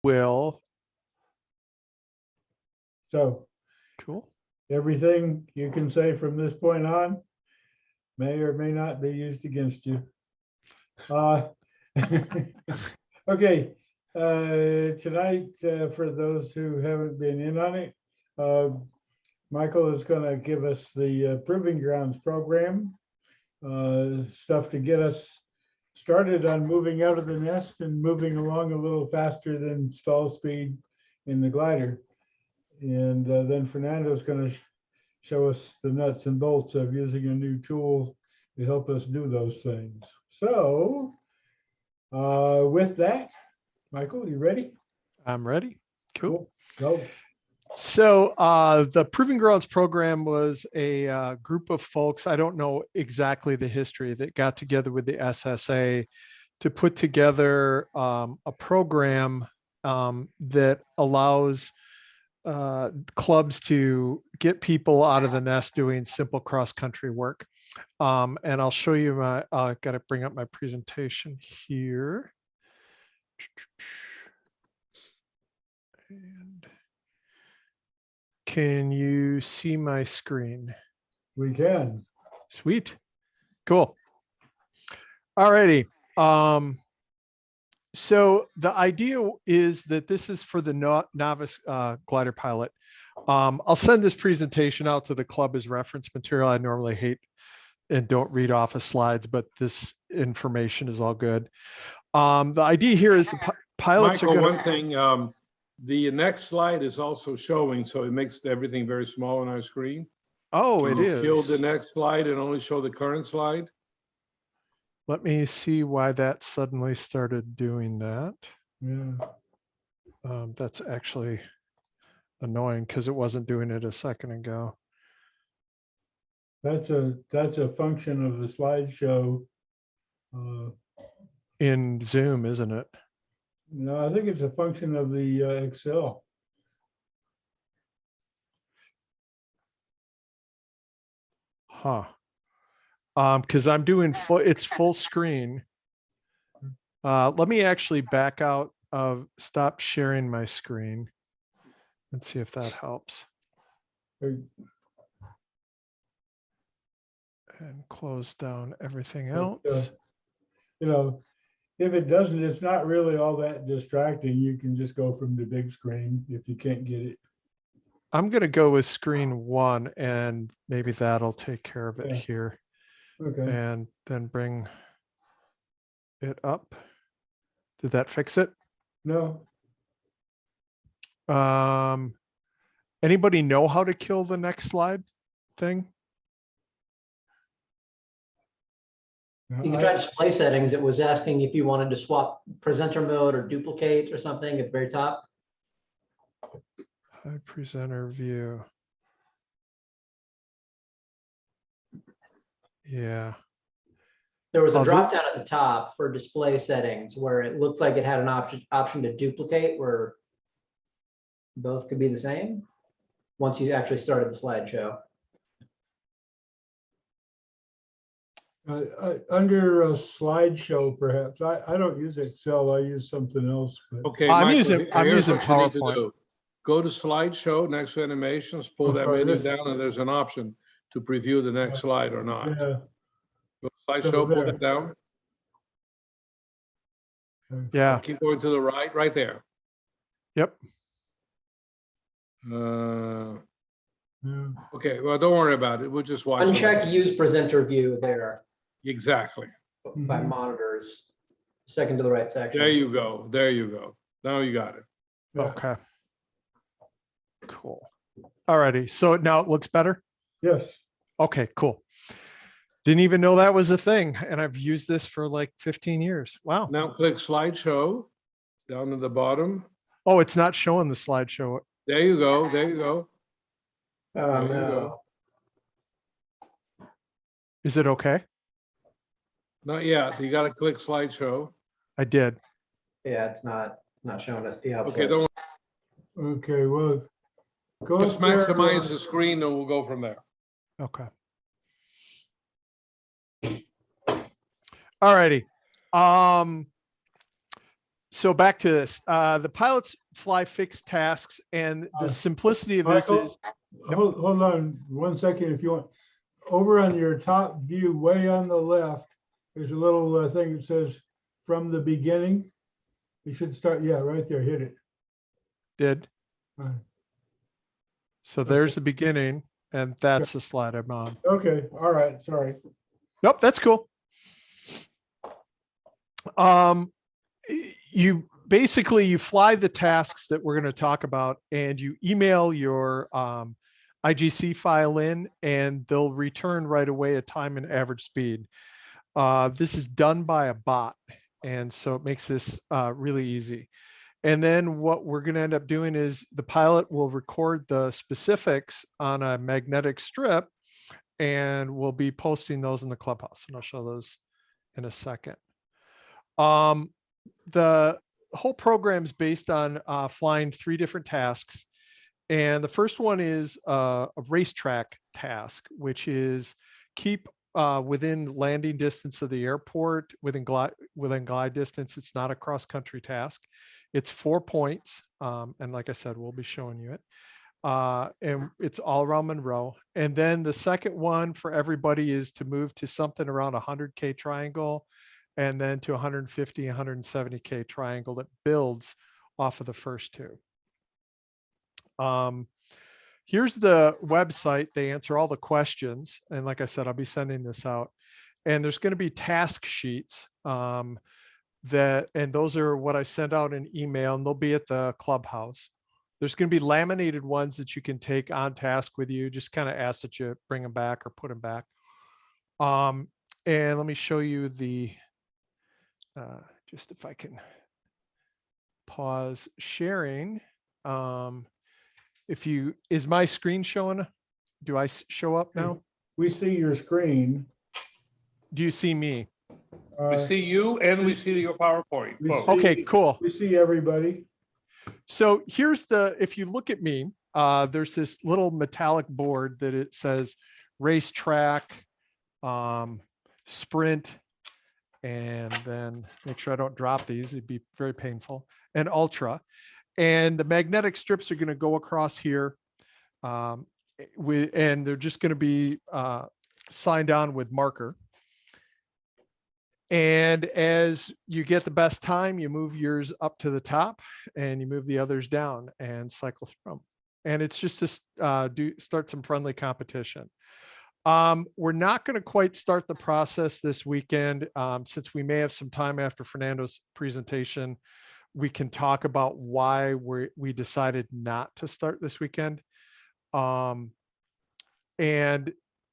will. So Cool. everything you can say from this point on may or may not be used against you. Okay, tonight, for those who haven't been in on it, Michael is going to give us the Proving Grounds program, stuff to get us started on moving out of the nest and moving along a little faster than stall speed in the glider. And then Fernando's going to show us the nuts and bolts of using a new tool to help us do those things. So with that, Michael, you ready? I'm ready. Cool. Go. So the Proving Grounds program was a group of folks, I don't know exactly the history, that got together with the SSA to put together a program that allows clubs to get people out of the nest doing simple cross-country work. And I'll show you my, I've got to bring up my presentation here. And can you see my screen? We can. Sweet. Cool. All righty. So the idea is that this is for the novice glider pilot. I'll send this presentation out to the club as reference material. I normally hate and don't read off of slides, but this information is all good. The idea here is the pilots Michael, are going one thing, the next slide is also showing, so it makes everything very small on our screen. Oh, Can it you is. kill the next slide and only show the current slide? Let me see why that suddenly started doing that. Yeah. That's actually annoying because it wasn't doing it a second ago. That's a function of the slideshow. In Zoom, isn't it? No, I think it's a function of the Excel. Huh. Because I'm doing it's full screen. Let me actually back out of stop sharing my screen and see if that helps. And close down everything else. You know, if it doesn't, it's not really all that distracting. You can just go from the big screen if you can't get it. I'm going to go with screen one, and maybe that'll take care of it here. Okay. And then bring it up. Did that fix it? No. Anybody know how to kill the next slide thing? You can try display settings. It was asking if you wanted to swap presenter mode or duplicate or something at the very top. Hide presenter view. Yeah. There was a drop down at the top for display settings where it looks like it had an option to duplicate where both could be the same once you actually started the slideshow. Under a slideshow, perhaps. I don't use Excel. I use something else. But... Okay, I'm Michael, using here's what you need to PowerPoint. do. Go to slideshow, next to animations, pull that menu down, and there's an option to preview the next slide or not. Yeah. Go to slideshow, pull that down. Yeah. Keep going to the right, right there. Yep. Okay, well, don't worry about it. We'll just watch. Uncheck use presenter view there. Exactly. By monitors. Second to the right section. There you go. There you go. Now you got it. Okay. Cool. All righty. So now it looks better? Yes. Okay, cool. Didn't even know that was a thing. And I've used this for like 15 years. Wow. Now click slideshow down at the bottom. Oh, it's not showing the slideshow. There you go. There you go. Oh, no. Is it okay? Not yet. You got to click slideshow. I did. Yeah, it's not showing us the output. Okay, don't worry. Okay, well, go Just maximize the screen and we'll go from there. Okay. All righty. So back to this, the pilots fly fixed tasks, and the simplicity of this Michael, is, hold on 1 second if you want. Over on your top view, way on the left, there's a little thing that says from the beginning. You should start, yeah, right there, hit it. did. All right. So there's the beginning, and that's the slide I'm on. Okay, all right, sorry. Nope, that's cool. You basically, you fly the tasks that we're going to talk about, and you email your IGC file in, and they'll return right away a time and average speed. This is done by a bot, and so it makes this really easy. And then what we're going to end up doing is the pilot will record the specifics on a magnetic strip, and we'll be posting those in the clubhouse, and I'll show those in a second. The whole program is based on flying 3 different tasks. And the first one is a racetrack task, which is keep within landing distance of the airport, within glide distance. It's not a cross-country task. It's 4 points. And like I said, we'll be showing you it. And it's all around Monroe. And then the second one for everybody is to move to something around 100K triangle, and then to 150, 170K triangle that builds off of the first 2. Here's the website. They answer all the questions. And like I said, I'll be sending this out. And there's going to be task sheets and those are what I send out in email, and they'll be at the clubhouse. There's going to be laminated ones that you can take on task with you. Just kind of ask that you bring them back or put them back. And let me show you the, just if I can pause sharing. Is my screen showing? Do I show up now? We see your screen. Do you see me? We see you and we see your PowerPoint. We both. see- Okay, cool. We see everybody. So here's if you look at me, there's this little metallic board that it says racetrack, sprint, and then make sure I don't drop these. It'd be very painful, and ultra. And the magnetic strips are going to go across here. And they're just going to be signed on with marker. And as you get the best time, you move yours up to the top and you move the others down and cycle through them. And it's just to start some friendly competition. We're not going to quite start the process this weekend, since we may have some time after Fernando's presentation. We can talk about why we decided not to start this weekend. And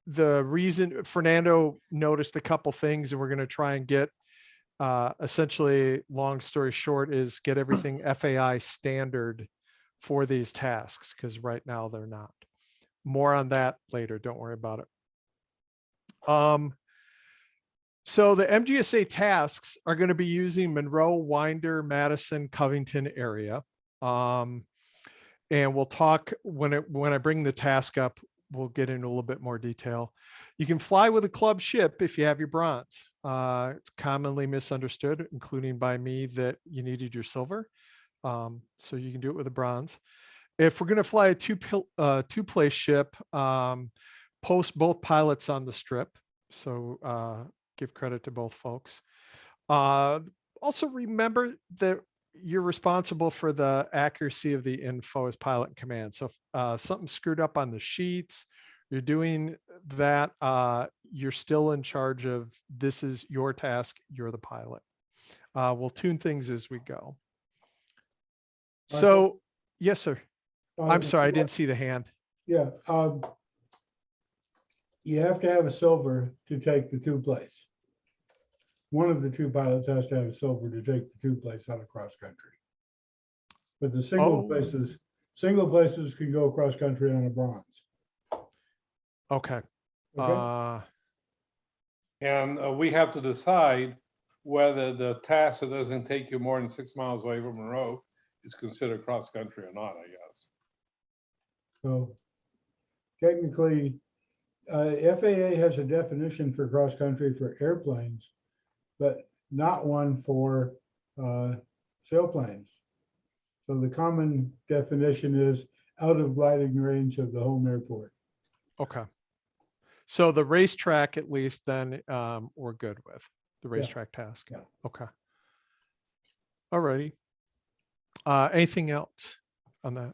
the reason, Fernando noticed a couple things, and we're going to try and get, essentially, long story short, is get everything FAI standard for these tasks, because right now they're not. More on that later. Don't worry about it. So the MGSA tasks are going to be using Monroe, Winder, Madison, Covington area. And we'll talk when I bring the task up, we'll get into a little bit more detail. You can fly with a club ship if you have your bronze. It's commonly misunderstood, including by me, that you needed your silver. So you can do it with a bronze. If we're going to fly a two-place ship, post both pilots on the strip. So give credit to both folks. Also remember that you're responsible for the accuracy of the info as pilot in command. So if something screwed up on the sheets, you're doing that, you're still in charge of, this is your task, you're the pilot. We'll tune things as we go. So, yes, sir. I'm sorry, I didn't see the hand. Yeah. You have to have a silver to take the 2-place. One of the 2 pilots has to have a silver to take the 2-place out of cross country. But the single places can go cross country on a bronze. Okay. Okay? And we have to decide whether the task that doesn't take you more than 6 miles away from Monroe is considered cross country or not, I guess. So technically, FAA has a definition for cross country for airplanes, but not one for sailplanes. So the common definition is out of gliding range of the home airport. Okay. So the racetrack, at least then, we're good with the Yeah. racetrack task. Yeah. Okay. All righty. Anything else on that?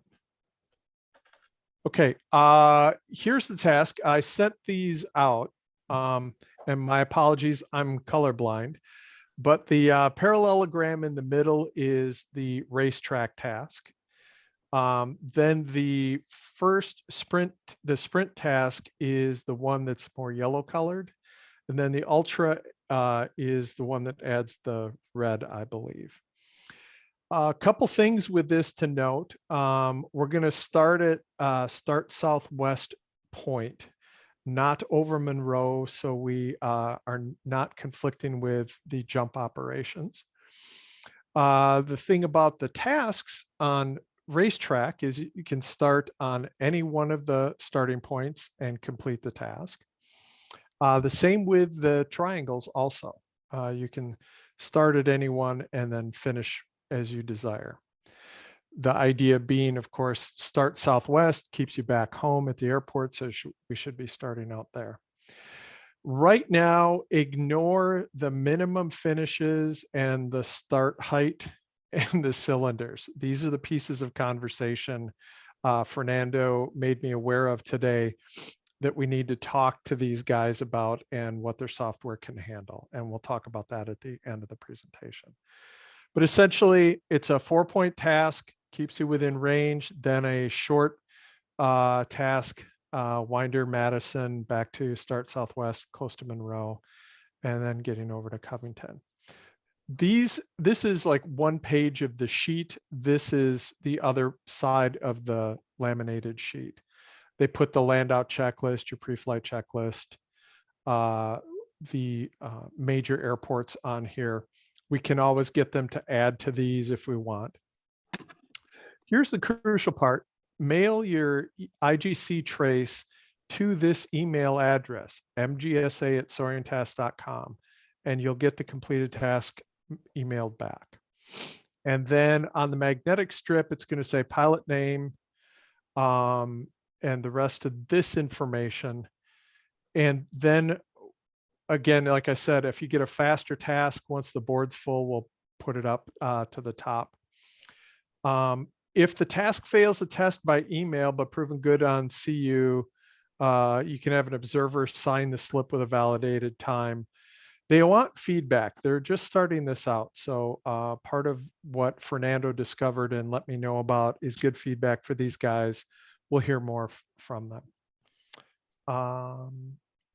Okay. Here's the task. I sent these out, and my apologies, I'm colorblind, but the parallelogram in the middle is the racetrack task. Then the sprint task is the one that's more yellow colored. And then the ultra is the one that adds the red, I believe. A couple things with this to note. We're going to start at start southwest point, not over Monroe, so we are not conflicting with the jump operations. The thing about the tasks on racetrack is you can start on any one of the starting points and complete the task. The same with the triangles also. You can start at any one and then finish as you desire. The idea being, of course, start southwest keeps you back home at the airport, so we should be starting out there. Right now, ignore the minimum finishes and the start height and the cylinders. These are the pieces of conversation Fernando made me aware of today that we need to talk to these guys about and what their software can handle. And we'll talk about that at the end of the presentation. But essentially, it's a 4-point task, keeps you within range, then a short task, Winder, Madison, back to start southwest, close to Monroe, and then getting over to Covington. This is like one page of the sheet. This is the other side of the laminated sheet. They put the land out checklist, your pre-flight checklist, the major airports on here. We can always get them to add to these if we want. Here's the crucial part. Mail your IGC trace to this email address, mgsa@soaringtask.com, and you'll get the completed task emailed back. And then on the magnetic strip, it's going to say pilot name and the rest of this information. And then again, like I said, if you get a faster task, once the board's full, we'll put it up to the top. If the task fails the test by email, but proven good on CU, you can have an observer sign the slip with a validated time. They want feedback. They're just starting this out. So part of what Fernando discovered and let me know about is good feedback for these guys. We'll hear more from them.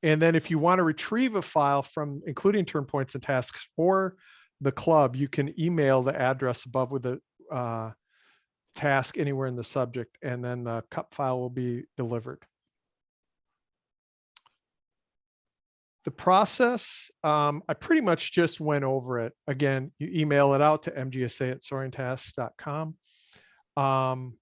And then if you want to retrieve a file from including turn points and tasks for the club, you can email the address above with the task anywhere in the subject, and then the CUP file will be delivered. The process, I pretty much just went over it. Again, you email it out to mgsa@soaringtasks.com.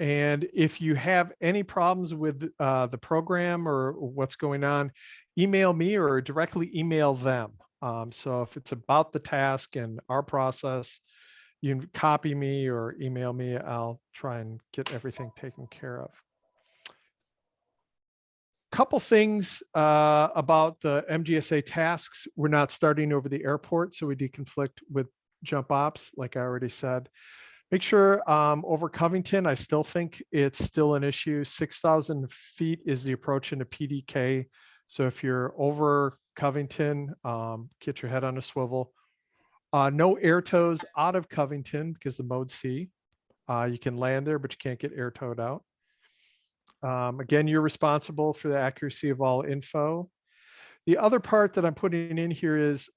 And if you have any problems with the program or what's going on, email me or directly email them. So if it's about the task and our process, you can copy me or email me. I'll try and get everything taken care of. Couple things about the MGSA tasks. We're not starting over the airport, so we deconflict with jump ops, like I already said. Make sure over Covington, I still think it's still an issue. 6,000 feet is the approach into PDK. So if you're over Covington, get your head on a swivel. No air tows out of Covington because of mode C. You can land there, but you can't get air towed out. Again, you're responsible for the accuracy of all info. The other part that I'm putting in here is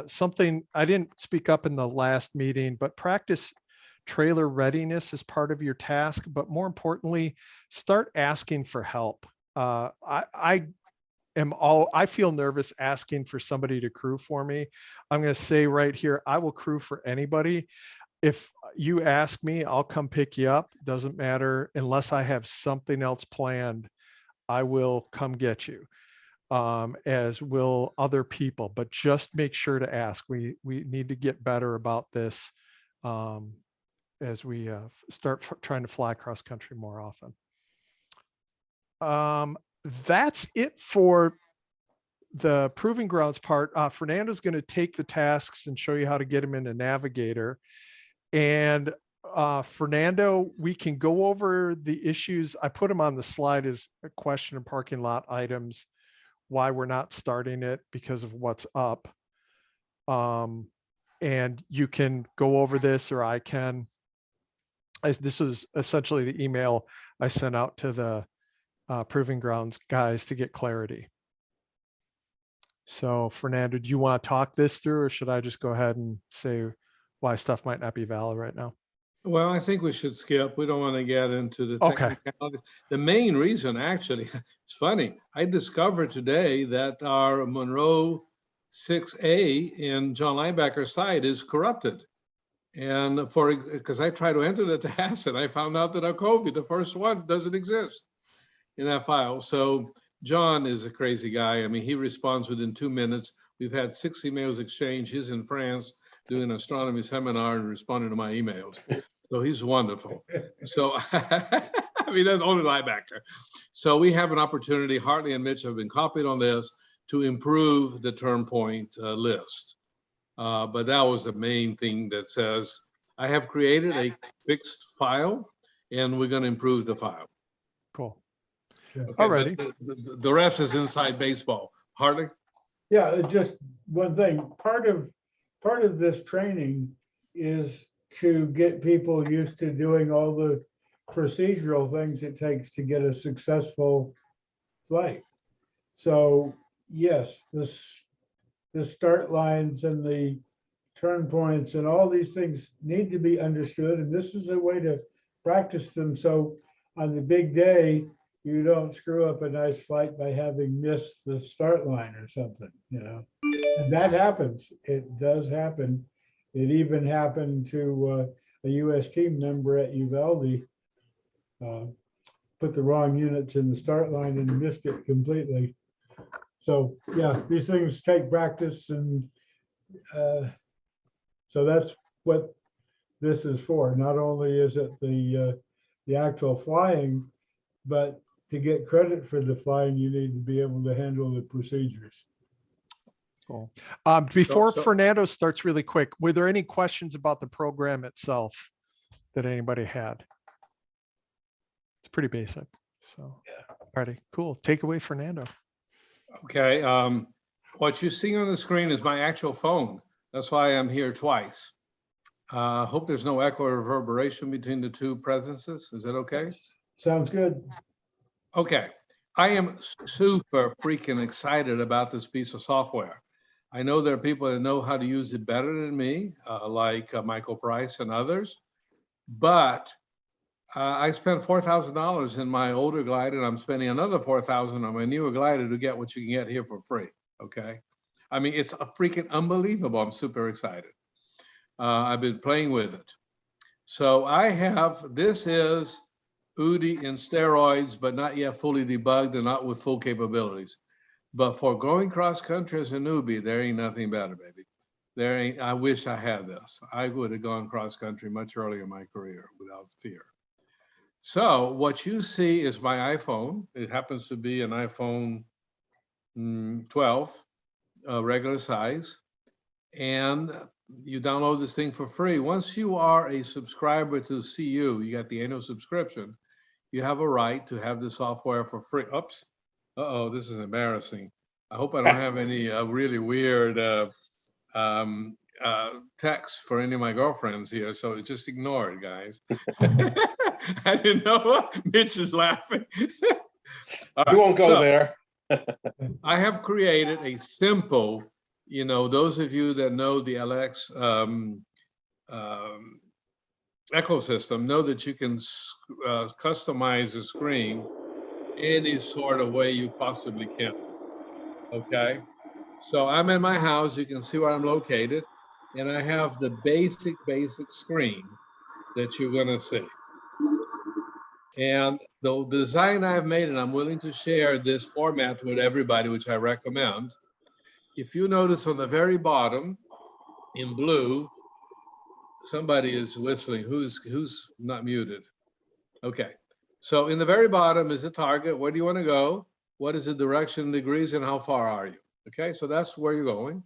something I didn't speak up in the last meeting, but practice trailer readiness is part of your task, but more importantly, start asking for help. I feel nervous asking for somebody to crew for me. I'm going to say right here, I will crew for anybody. If you ask me, I'll come pick you up. Doesn't matter. Unless I have something else planned, I will come get you, as will other people. But just make sure to ask. We need to get better about this as we start trying to fly cross country more often. That's it for the proving grounds part. Fernando's going to take the tasks and show you how to get them into Navigator. And Fernando, we can go over the issues. I put them on the slide as a question and parking lot items, why we're not starting it because of what's up. And you can go over this, or I can. This was essentially the email I sent out to the proving grounds guys to get clarity. So Fernando, do you want to talk this through, or should I just go ahead and say why stuff might not be valid right now? Well, I think we should skip. We don't want to get into the Okay. technicality. The main reason, actually, it's funny. I discovered today that our Monroe 6A in John Linebacker site is corrupted. And because I tried to enter the task and I found out that our COVID, the first one, doesn't exist in that file. So John is a crazy guy. I mean, he responds within 2 minutes. We've had 6 emails exchanged. He's in France doing an astronomy seminar and responding to my emails. So he's wonderful. So, I mean, that's only Linebacker. So we have an opportunity, Hartley and Mitch have been copied on this, to improve the term point list. But that was the main thing that says, I have created a fixed file and we're going to improve the file. Cool. Yeah. Okay, Alrighty. the rest is inside baseball. Hartley? Yeah, just one thing. Part of this training is to get people used to doing all the procedural things it takes to get a successful flight. So yes, the start lines and the turn points and all these things need to be understood, and this is a way to practice them. So on the big day, you don't screw up a nice flight by having missed the start line or something, you know. And that happens. It does happen. It even happened to a U.S. team member at Uvalde. Put the wrong units in the start line and missed it completely. So yeah, these things take practice, and so that's what this is for. Not only is it the actual flying, but to get credit for the flying, you need to be able to handle the procedures. Cool. Before So- Fernando starts, really quick, were there any questions about the program itself that anybody had? It's pretty basic. So, alrighty, cool. Take away, Fernando. Okay, what you see on the screen is my actual phone. That's why I'm here twice. Hope there's no echo or reverberation between the two presences. Is that okay? Sounds good. Okay, I am super freaking excited about this piece of software. I know there are people that know how to use it better than me, like Michael Price and others, but I spent $4,000 in my older glider, and I'm spending another $4,000 on my newer glider to get what you can get here for free, okay? I mean, it's a freaking unbelievable. I'm super excited. I've been playing with it. So I have, this is UDI in steroids, but not yet fully debugged and not with full capabilities. But for going cross country as a newbie, there ain't nothing better, baby. There ain't, I wish I had this. I would have gone cross country much earlier in my career without fear. So what you see is my iPhone. It happens to be an iPhone 12, regular size. And you download this thing for free. Once you are a subscriber to CU, you got the annual subscription, you have a right to have the software for free. Oops. Uh-oh, this is embarrassing. I hope I don't have any really weird texts for any of my girlfriends here, so just ignore it, guys. I didn't know. Mitch is laughing. All We won't right, go so there. I have created a simple, you know, those of you that know the LX ecosystem know that you can customize the screen any sort of way you possibly can. Okay, so I'm in my house. You can see where I'm located, and I have the basic screen that you're going to see. And the design I've made, and I'm willing to share this format with everybody, which I recommend. If you notice on the very bottom in blue, Somebody is whistling. Who's not muted? Okay. So in the very bottom is the target. Where do you want to go? What is the direction in degrees and how far are you? Okay, so that's where you're going.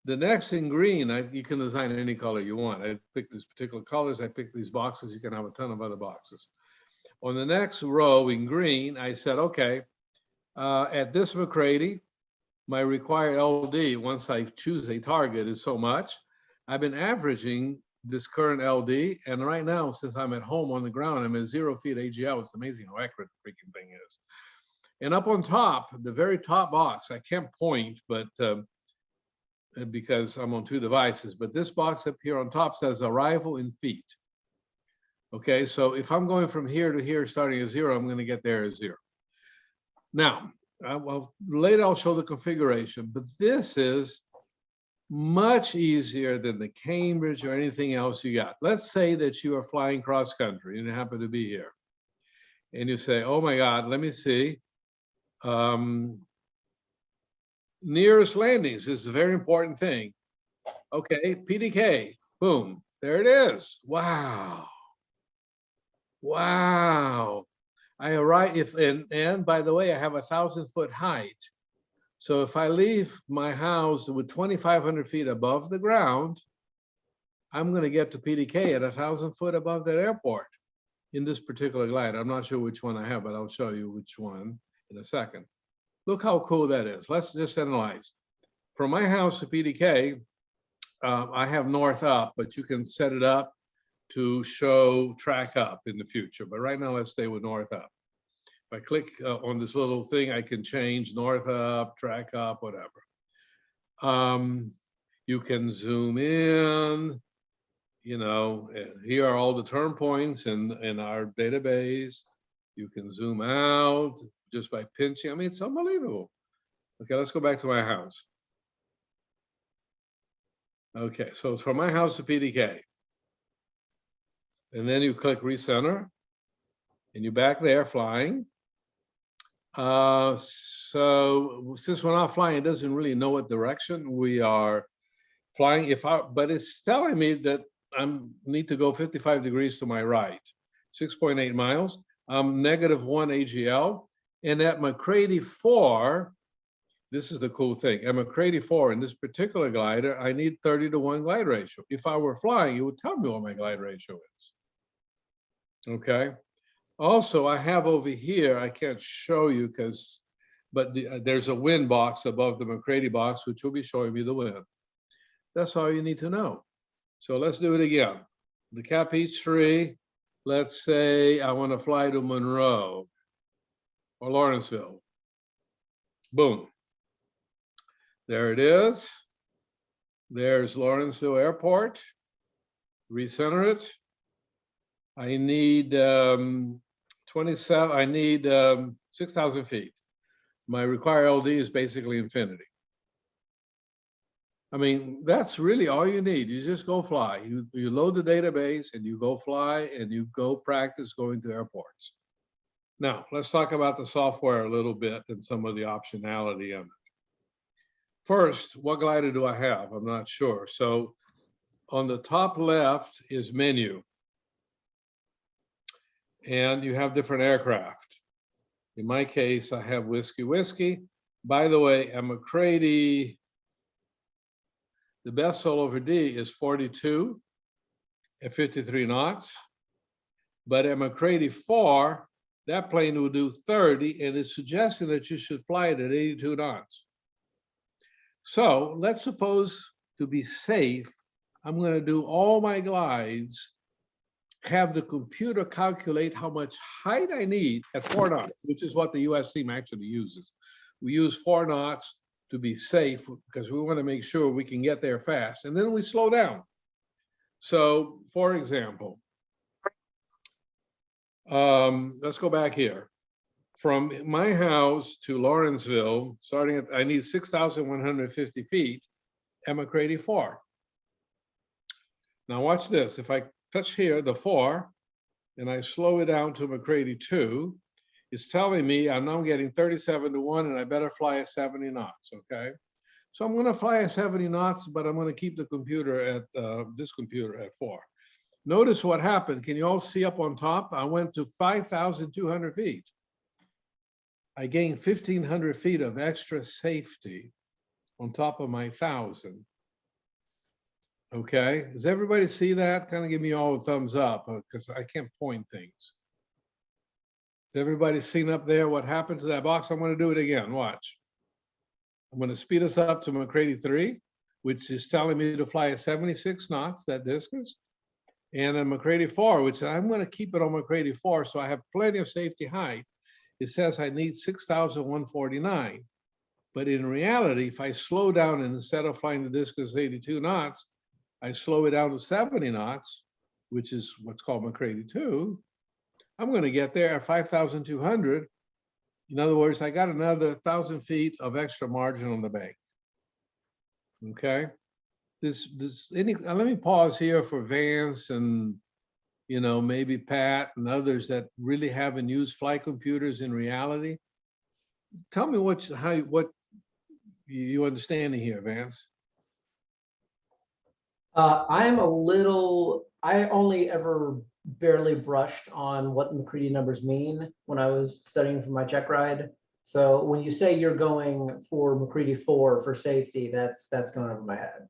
The next in green, you can design any color you want. I picked these particular colors. I picked these boxes. You can have a ton of other boxes. On the next row in green, I said, okay, at this McCready, my required LD, once I choose a target, is so much. I've been averaging this current LD, and right now, since I'm at home on the ground, I'm at 0 feet AGL. It's amazing how accurate the freaking thing is. And up on top, the very top box, I can't point, but because I'm on 2 devices, but this box up here on top says arrival in feet. Okay, so if I'm going from here to here, starting at 0, I'm going to get there at 0. Now, well, later I'll show the configuration, but this is much easier than the Cambridge or anything else you got. Let's say that you are flying cross country and you happen to be here. And you say, oh my God, let me see. Nearest landings is a very important thing. Okay, PDK, boom, there it is. Wow. Wow. I arrive and by the way, I have 1,000-foot height. So if I leave my house with 2,500 feet above the ground, I'm going to get to PDK at 1,000 foot above that airport in this particular glider. I'm not sure which one I have, but I'll show you which one in a second. Look how cool that is. Let's just analyze. From my house to PDK, I have north up, but you can set it up to show track up in the future. But right now, let's stay with north up. If I click on this little thing, I can change north up, track up, whatever. You can zoom in. You know, here are all the turn points in our database. You can zoom out just by pinching. I mean, it's unbelievable. Okay, let's go back to my house. Okay, so it's from my house to PDK. And then you click recenter, and you're back there flying. So since we're not flying, it doesn't really know what direction we are flying. But it's telling me that I need to go 55 degrees to my right, 6.8 miles. I'm -1 AGL. And at McCready 4, this is the cool thing. At McCready 4, in this particular glider, I need 30-to-1 glide ratio. If I were flying, it would tell me what my glide ratio is. Okay. Also, I have over here, I can't show you but there's a wind box above the McCready box, which will be showing me the wind. That's all you need to know. So let's do it again. The Cap H3, let's say I want to fly to Monroe or Lawrenceville. Boom. There it is. There's Lawrenceville Airport. Recenter it. I need 6,000 feet. My required LD is basically infinity. I mean, that's really all you need. You just go fly. You load the database and you go fly and you go practice going to airports. Now, let's talk about the software a little bit and some of the optionality of it. First, what glider do I have? I'm not sure. So on the top left is menu. And you have different aircraft. In my case, I have Whiskey Whiskey. By the way, at McCready, the best solo over D is 42 at 53 knots. But at McCready 4, that plane will do 30, and it's suggesting that you should fly it at 82 knots. So let's suppose, to be safe, I'm going to do all my glides, have the computer calculate how much height I need at 4 knots, which is what the US team actually uses. We use 4 knots to be safe because we want to make sure we can get there fast, and then we slow down. So, for example, let's go back here. From my house to Lawrenceville, starting at, I need 6,150 feet at McCready 4. Now watch this. If I touch here, the 4, and I slow it down to McCready 2, it's telling me I'm now getting 37-to-1 and I better fly at 70 knots, okay? So I'm going to fly at 70 knots, but I'm going to keep the computer at this computer at 4. Notice what happened. Can you all see up on top? I went to 5,200 feet. I gained 1,500 feet of extra safety on top of my 1,000. Okay, does everybody see that? Kind of give me all a thumbs up because I can't point things. Has everybody seen up there what happened to that box? I'm going to do it again. Watch. I'm going to speed us up to McCready 3, which is telling me to fly at 76 knots, that distance. And then McCready 4, which I'm going to keep it on McCready 4, so I have plenty of safety height. It says I need 6,149. But in reality, if I slow down and instead of flying the distance 82 knots, I slow it down to 70 knots, which is what's called McCready 2, I'm going to get there at 5,200. In other words, I got another 1,000 feet of extra margin on the bank. Okay. Let me pause here for Vance and, you know, maybe Pat and others that really haven't used flight computers in reality. Tell me what you understanding here, Vance. I only ever barely brushed on what the McCready numbers mean when I was studying for my check ride. So when you say you're going for McCready 4 for safety, that's going over my head.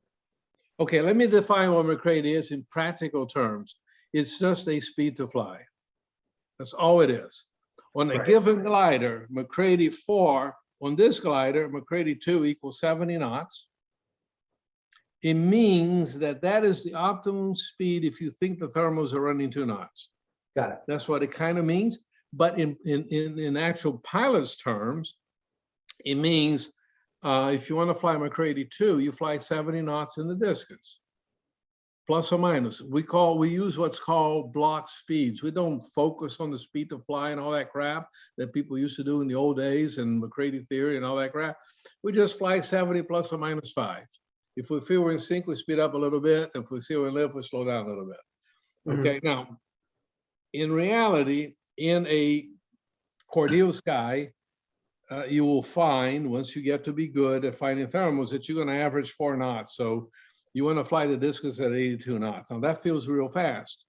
Okay, let me define what McCready is in practical terms. It's just a speed to fly. That's all it is. On a given glider, McCready 4, on this glider, McCready 2 equals 70 knots. It means that is the optimum speed if you think the thermals are running 2 knots. Got it. That's what it kind of means. But in actual pilot's terms, it means if you want to fly McCready 2, you fly 70 knots in the distance, plus or minus. We use what's called block speeds. We don't focus on the speed to fly and all that crap that people used to do in the old days and McCready theory and all that crap. We just fly 70 plus or minus 5. If we feel we're in sync, we speed up a little bit. If we see we're in lift, we slow down a little bit. Okay, now, in reality, in a cordial sky, you will find, once you get to be good at finding thermals, that you're going to average 4 knots. So you want to fly the distance at 82 knots. Now, that feels real fast.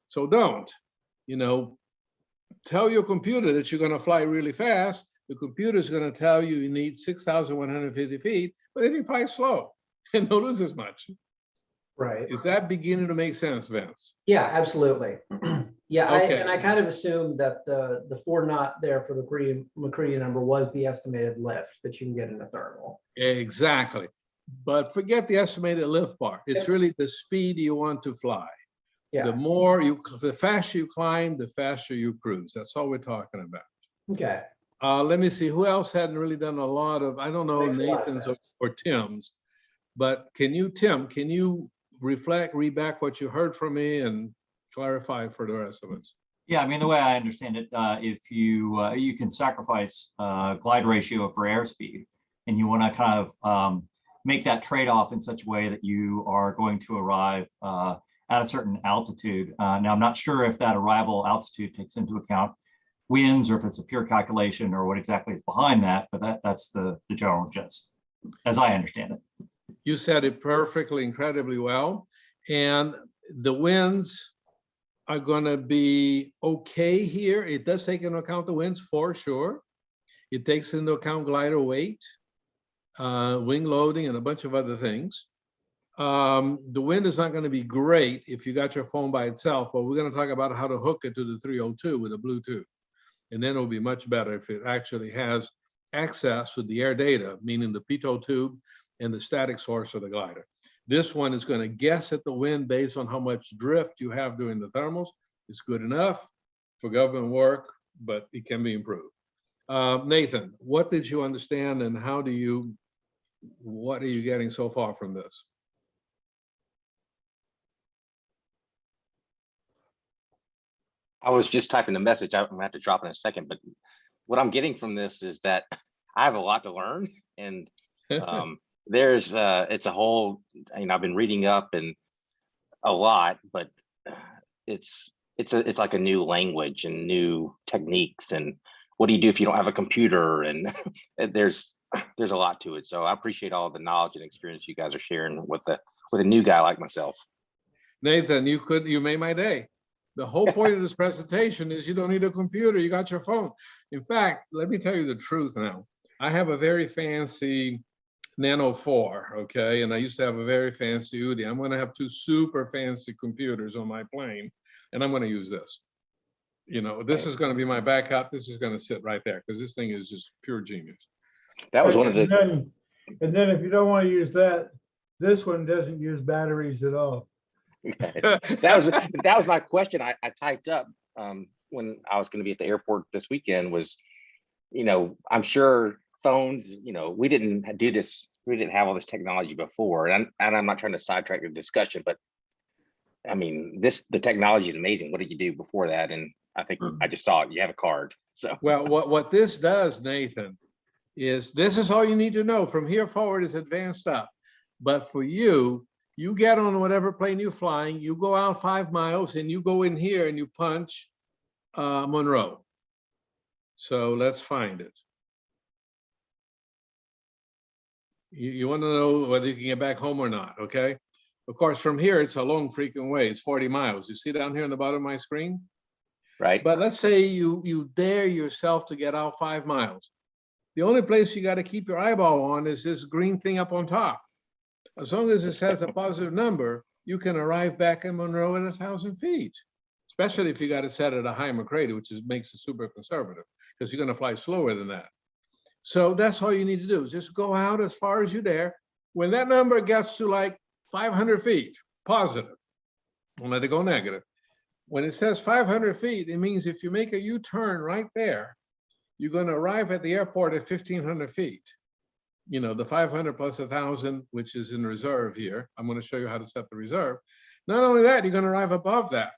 So don't, tell your computer that you're going to fly really fast. The computer is going to tell you you need 6,150 feet, but then you fly slow and don't lose as much. Right. Is that beginning to make sense, Vince? Yeah, absolutely. Yeah, Okay. I kind of assumed that the 4 knot there for the McCready number was the estimated lift that you can get in a thermal. Exactly. But forget the estimated lift part. It's really the speed you want to fly. Yeah. The faster you climb, the faster you cruise. That's all we're talking about. Okay. Let me see, who else hadn't really done a lot of, I don't know, Nathan's or Tim's, but Tim, can you read back what you heard from me and clarify for the rest of us? Yeah, I mean, the way I understand it, if you can sacrifice glide ratio for airspeed, and you want to kind of make that trade-off in such a way that you are going to arrive at a certain altitude. Now, I'm not sure if that arrival altitude takes into account winds or if it's a pure calculation or what exactly is behind that, but that's the general gist, as I understand it. You said it perfectly, incredibly well. And the winds are going to be okay here. It does take into account the winds for sure. It takes into account glider weight, wing loading, and a bunch of other things. The wind is not going to be great if you got your phone by itself, but we're going to talk about how to hook it to the 302 with a Bluetooth. And then it'll be much better if it actually has access to the air data, meaning the pitot tube and the static source of the glider. This one is going to guess at the wind based on how much drift you have during the thermals. It's good enough for government work, but it can be improved. Nathan, what did you understand and what are you getting so far from this? I was just typing the message. I'm gonna have to drop in a second, but what I'm getting from this is that I have a lot to learn, and it's a whole. I've been reading up and a lot, but it's like a new language and new techniques. And what do you do if you don't have a computer? And there's there's a lot to it. So I appreciate all the knowledge and experience you guys are sharing with a new guy like myself. Nathan, you made my day. The whole point of this presentation is you don't need a computer, you got your phone. In fact, let me tell you the truth now. I have a very fancy Nano 4, okay? And I used to have a very fancy Udi. I'm gonna have 2 super fancy computers on my plane, and I'm gonna use this. You know, this is gonna be my backup. This is gonna sit right there, because this thing is just pure genius. That was one of the, And then if you don't want to use that, this one doesn't use batteries at all. that was my question. I typed up when I was going to be at the airport this weekend was, you know, I'm sure phones, you know, we didn't do this. We didn't have all this technology before. And I'm not trying to sidetrack the discussion, but I mean, the technology is amazing. What did you do before that? And I think I just saw it. You have a card. So Well, what this does, Nathan, is this is all you need to know. From here forward is advanced stuff. But for you, you get on whatever plane you're flying, you go out 5 miles and you go in here and you punch Monroe. So let's find it. You want to know whether you can get back home or not, okay? Of course, from here, it's a long freaking way. It's 40 miles. You see down here on the bottom of my screen? right. But let's say you dare yourself to get out 5 miles. The only place you got to keep your eyeball on is this green thing up on top. As long as it has a positive number, you can arrive back in Monroe at 1,000 feet, especially if you got it set at a high McCready, which makes it super conservative, because you're going to fly slower than that. So that's all you need to do. Just go out as far as you dare. When that number gets to like 500 feet, positive, don't let it go negative. When it says 500 feet, it means if you make a U-turn right there, you're going to arrive at the airport at 1,500 feet. You know, the 500 plus 1,000, which is in reserve here. I'm going to show you how to set the reserve. Not only that, you're going to arrive above that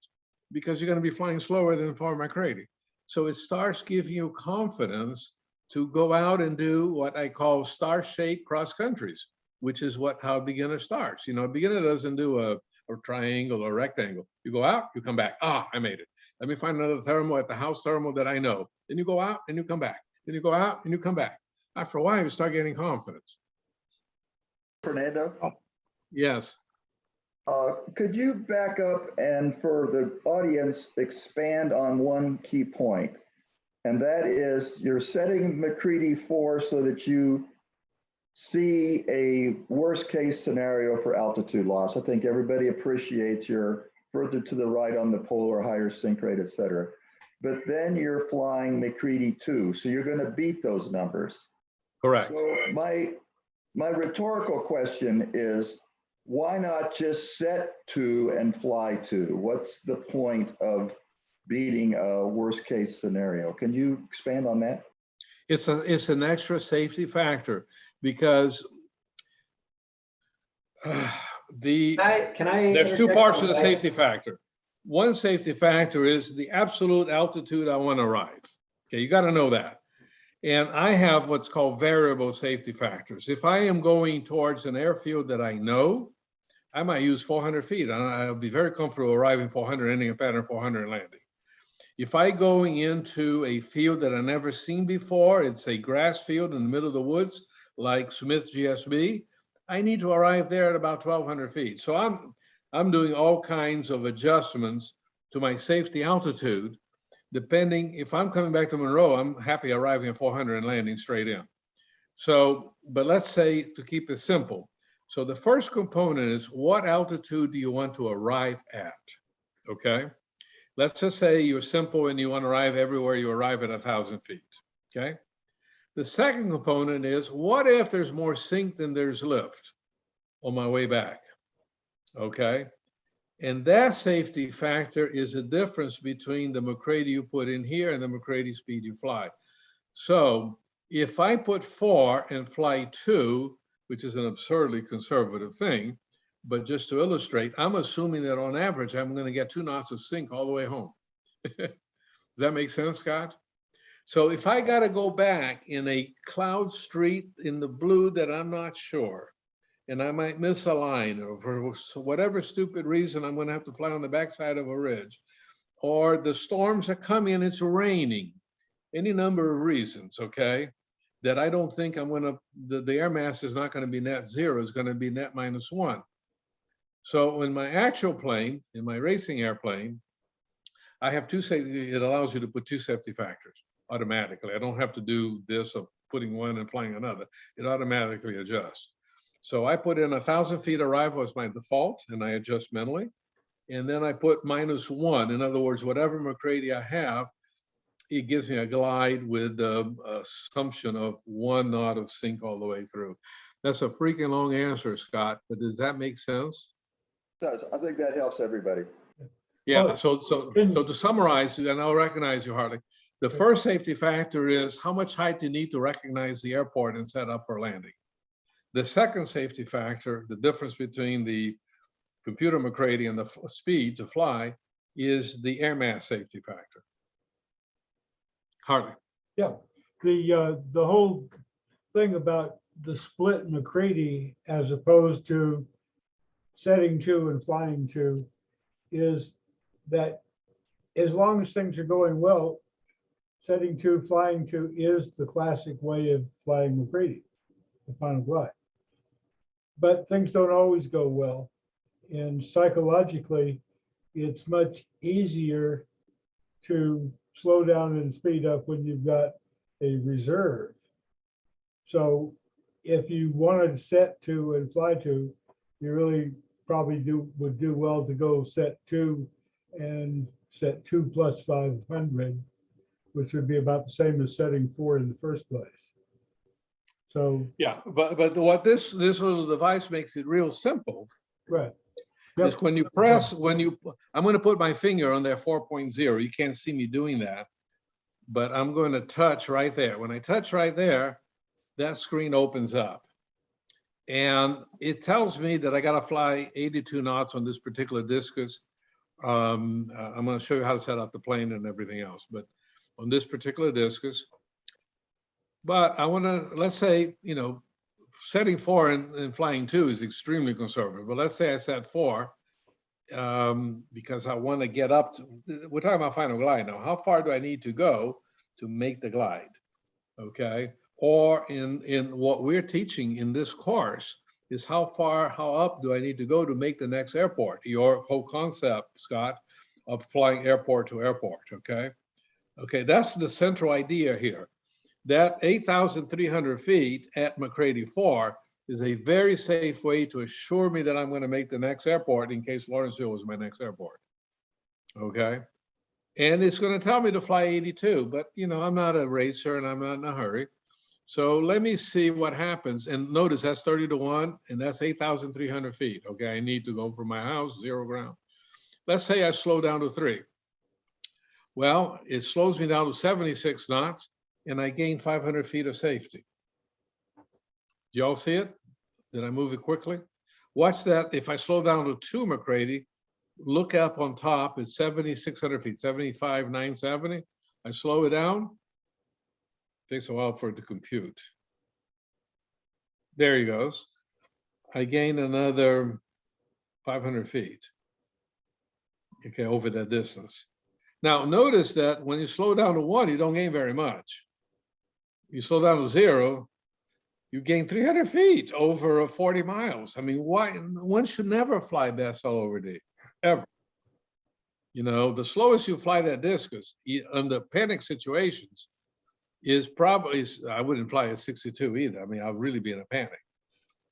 because you're going to be flying slower than Fort McCready. So it starts giving you confidence to go out and do what I call star-shaped cross countries, which is how a beginner starts. You know, a beginner doesn't do a triangle or rectangle. You go out, you come back. Ah, I made it. Let me find another thermal at the house thermal that I know. Then you go out and you come back. Then you go out and you come back. After a while, you start getting confidence. Fernando, Yes. could you back up and for the audience expand on one key point? And that is you're setting McCready 4 so that you see a worst case scenario for altitude loss. I think everybody appreciates your further to the right on the polar, higher sink rate, et cetera. But then you're flying McCready 2, so you're going to beat those numbers. Correct. So my rhetorical question is, why not just set 2 and fly 2? What's the point of beating a worst case scenario? Can you expand on that? It's an extra safety factor because there's 2 parts of the safety factor. One safety factor is the absolute altitude I want to arrive. Okay, you got to know that. And I have what's called variable safety factors. If I am going towards an airfield that I know, I might use 400 feet. And I'll be very comfortable arriving 400, ending a pattern 400 and landing. If I going into a field that I've never seen before, it's a grass field in the middle of the woods, like Smith GSB, I need to arrive there at about 1,200 feet. So I'm doing all kinds of adjustments to my safety altitude, depending, if I'm coming back to Monroe, I'm happy arriving at 400 and landing straight in. So, but let's say to keep it simple. So the first component is what altitude do you want to arrive at, okay? Let's just say you're simple and you want to arrive everywhere you arrive at 1,000 feet, okay? The second component is what if there's more sink than there's lift on my way back, okay? And that safety factor is the difference between the McCready you put in here and the McCready speed you fly. So if I put 4 and fly 2, which is an absurdly conservative thing, but just to illustrate, I'm assuming that on average, I'm going to get 2 knots of sink all the way home. Does that make sense, Scott? So if I got to go back in a cloud street in the blue that I'm not sure, and I might miss a line, or for whatever stupid reason, I'm going to have to fly on the backside of a ridge, or the storms are coming and it's raining, any number of reasons, okay? that I don't think I'm going to, the air mass is not going to be net zero, it's going to be net -1. So in my actual plane, in my racing airplane, I have two safety, it allows you to put two safety factors automatically. I don't have to do this of putting one and flying another. It automatically adjusts. So I put in 1,000 feet arrival as my default, and I adjust mentally. And then I put -1. In other words, whatever McCready I have, it gives me a glide with the assumption of 1 knot of sink all the way through. That's a freaking long answer, Scott, but does that make sense? Does. I think that helps everybody. Yeah, Well, so to summarize, and I'll recognize you, Harley. The first safety factor is how much height you need to recognize the airport and set up for landing. The second safety factor, the difference between the computer McCready and the speed to fly, is the air mass safety factor. Harley. Yeah, the whole thing about the split McCready as opposed to setting to and flying to is that as long as things are going well, setting to, flying to is the classic way of flying McCready, the final glide. But things don't always go well. And psychologically, it's much easier to slow down and speed up when you've got a reserve. So if you wanted to set to and fly to, you really probably would do well to go set to and set 2 plus 500, which would be about the same as setting 4 in the first place. So Yeah, but what this little device makes it real simple right. is when you press, I'm going to put my finger on that 4.0. You can't see me doing that, but I'm going to touch right there. When I touch right there, that screen opens up. And it tells me that I got to fly 82 knots on this particular discus. I'm going to show you how to set up the plane and everything else, but on this particular discus. But I want to, let's say, setting 4 and flying 2 is extremely conservative, but let's say I set 4 because I want to get up to, we're talking about final glide now. How far do I need to go to make the glide? Okay. Or in what we're teaching in this course is how up do I need to go to make the next airport? Your whole concept, Scott, of flying airport to airport, okay? Okay, that's the central idea here. That 8,300 feet at McCready 4 is a very safe way to assure me that I'm going to make the next airport in case Lawrenceville was my next airport, okay? And it's going to tell me to fly 82, but I'm not a racer and I'm not in a hurry. So let me see what happens. And notice that's 30 to 1, and that's 8,300 feet. Okay, I need to go from my house, 0 ground. Let's say I slow down to 3. Well, it slows me down to 76 knots, and I gain 500 feet of safety. Do y'all see it? Did I move it quickly? Watch that. If I slow down to 2 McCready, look up on top, it's 7,600 feet, 75,970. I slow it down. Takes a while for it to compute. There he goes. I gain another 500 feet. Okay, over that distance. Now notice that when you slow down to 1, you don't gain very much. You slow down to 0, you gain 300 feet over 40 miles. I mean, one should never fly best all over D, ever. The slowest you fly that discus under panic situations is probably, I wouldn't fly at 62 either. I mean, I'll really be in a panic.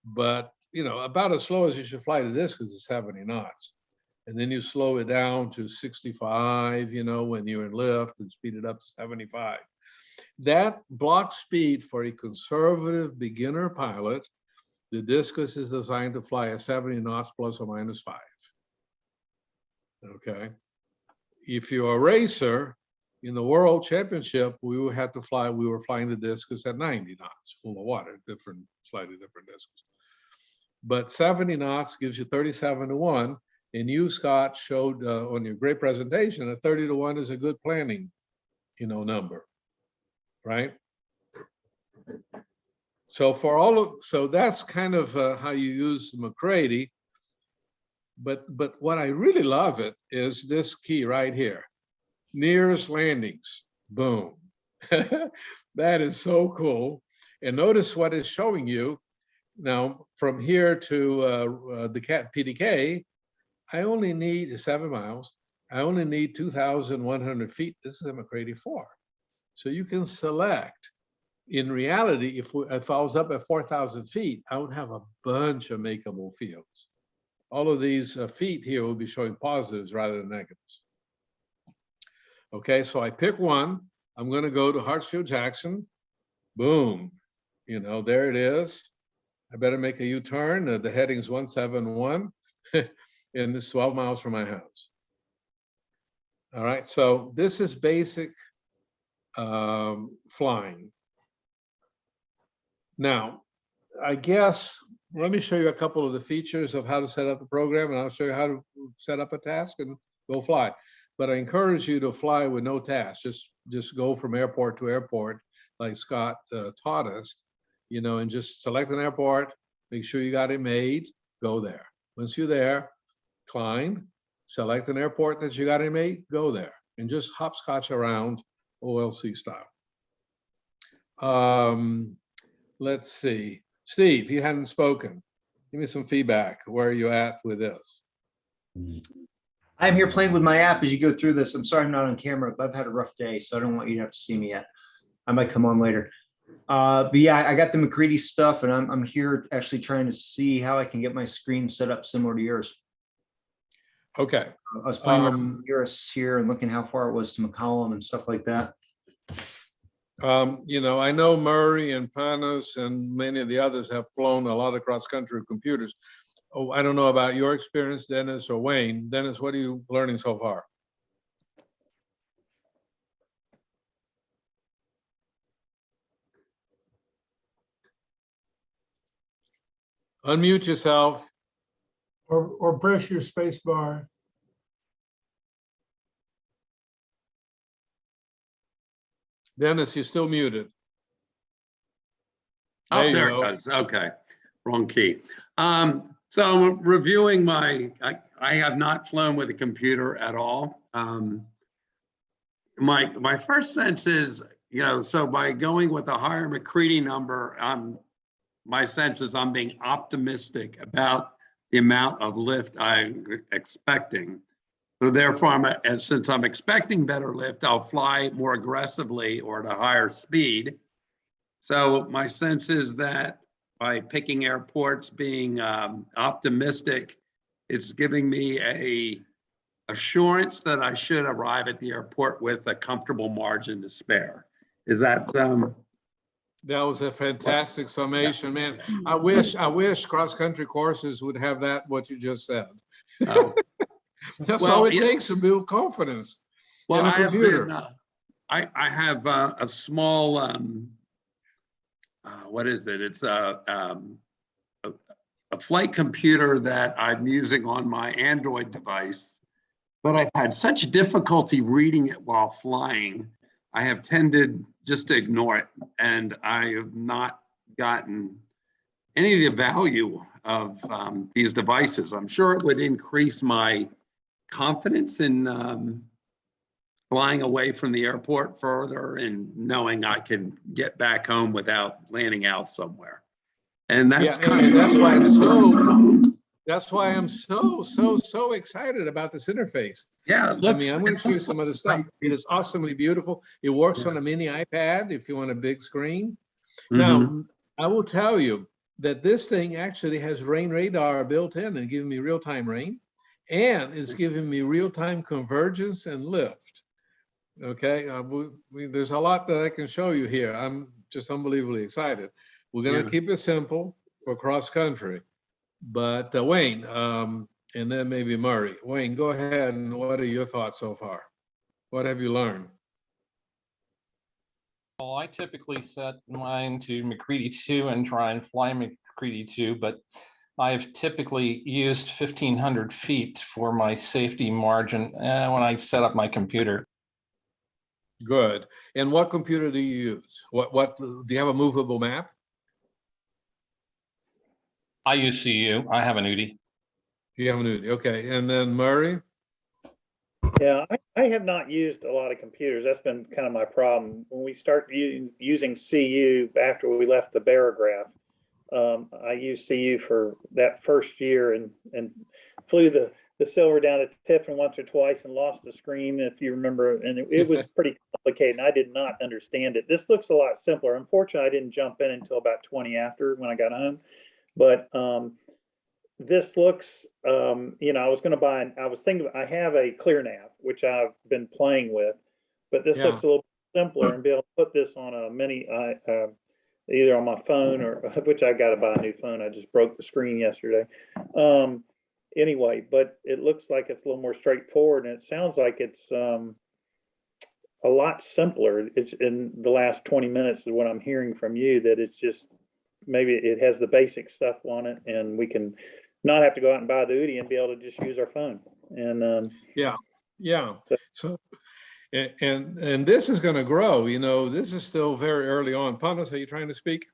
But, about as slow as you should fly to discus is 70 knots. And then you slow it down to 65, when you're in lift, and speed it up to 75. That block speed for a conservative beginner pilot, the discus is designed to fly at 70 knots plus or minus 5. Okay. If you're a racer, in the World Championship, we were flying the discus at 90 knots, full of water, slightly different discus. But 70 knots gives you 37 to 1. And you, Scott, showed on your great presentation that 30 to 1 is a good planning, number, right? So so that's kind of how you use McCready. But what I really love it is this key right here. Nearest landings, boom. That is so cool. And notice what it's showing you. Now, from here to the PDK, I only need 7 miles. I only need 2,100 feet. This is a McCready 4. So you can select. In reality, if I was up at 4,000 feet, I would have a bunch of makeable fields. All of these feet here will be showing positives rather than negatives. Okay, so I pick one. I'm going to go to Hartsfield-Jackson. Boom. You know, there it is. I better make a U-turn. The heading's 171, and it's 12 miles from my house. All right, so this is basic flying. Now, I guess, let me show you a couple of the features of how to set up the program, and I'll show you how to set up a task and go fly. But I encourage you to fly with no task. Just go from airport to airport, like Scott taught us, you know, and just select an airport, make sure you got it made, go there. Once you're there, climb, select an airport that you got it made, go there, and just hopscotch around OLC style. Let's see. Steve, you hadn't spoken. Give me some feedback. Where are you at with this? I'm here playing with my app as you go through this. I'm sorry I'm not on camera, but I've had a rough day, so I don't want you to have to see me yet. I might come on later. But yeah, I got the McCready stuff, and I'm here actually trying to see how I can get my screen set up similar to yours. Okay. I was playing around with yours here and looking how far it was to McCollum and stuff like that. You know, I know Murray and Panos and many of the others have flown a lot of cross-country computers. Oh, I don't know about your experience, Dennis or Wayne. Dennis, what are you learning so far? Unmute yourself. Or press your space bar. Dennis, you're still muted. Oh, you there go. it goes. Okay, wrong key. So I'm reviewing I have not flown with a computer at all. My first sense is, you know, so by going with a higher McCready number, my sense is I'm being optimistic about the amount of lift I'm expecting. So therefore, since I'm expecting better lift, I'll fly more aggressively or at a higher speed. So my sense is that by picking airports, being optimistic, it's giving me a assurance that I should arrive at the airport with a comfortable margin to spare. Is that? That was a fantastic summation, man. I wish cross-country courses would have that, what you just said. That's all it takes to build confidence in a computer. I have a small, what is it? It's a flight computer that I'm using on my Android device, but I've had such difficulty reading it while flying. I have tended just to ignore it, and I have not gotten any of the value of these devices. I'm sure it would increase my confidence in flying away from the airport further and knowing I can get back home without landing out somewhere. And that's that's why I'm so excited about this interface. Yeah, I mean, I'm going to show you some other stuff. It is awesomely beautiful. It works on a mini iPad if you want a big screen. Now, I will tell you that this thing actually has rain radar built in and giving me real-time rain, and it's giving me real-time convergence and lift. Okay, there's a lot that I can show you here. I'm just unbelievably excited. We're going to keep it simple for cross-country. But Wayne, and then maybe Murray. Wayne, go ahead, and what are your thoughts so far? What have you learned? Well, I typically set mine to McCready 2 and try and fly McCready 2, but I've typically used 1,500 feet for my safety margin when I set up my computer. Good. And what computer do you use? What do you have a movable map? I use CU. I have an UDI. You have an UDI. Okay. And then Murray? Yeah, I have not used a lot of computers. That's been kind of my problem. When we start using CU after we left the barograph, I used CU for that first year and flew the silver down to Tiffin once or twice and lost the screen, if you remember, and it was pretty complicated, and I did not understand it. This looks a lot simpler. Unfortunately, I didn't jump in until about 20 after when I got home, but this looks, I was going to buy, I was thinking, I have a ClearNav, which I've been playing with, but this Yeah. looks a little simpler and be able to put this on a mini, either on my phone or, which I got to buy a new phone. I just broke the screen yesterday. Anyway, but it looks like it's a little more straightforward, and it sounds like it's a lot simpler. It's in the last 20 minutes is what I'm hearing from you, that it's just, maybe it has the basic stuff on it, and we can not have to go out and buy the UDI and be able to just use our phone. And Yeah. So, and this is going to grow. This is still very early on. Panos, are you trying to speak?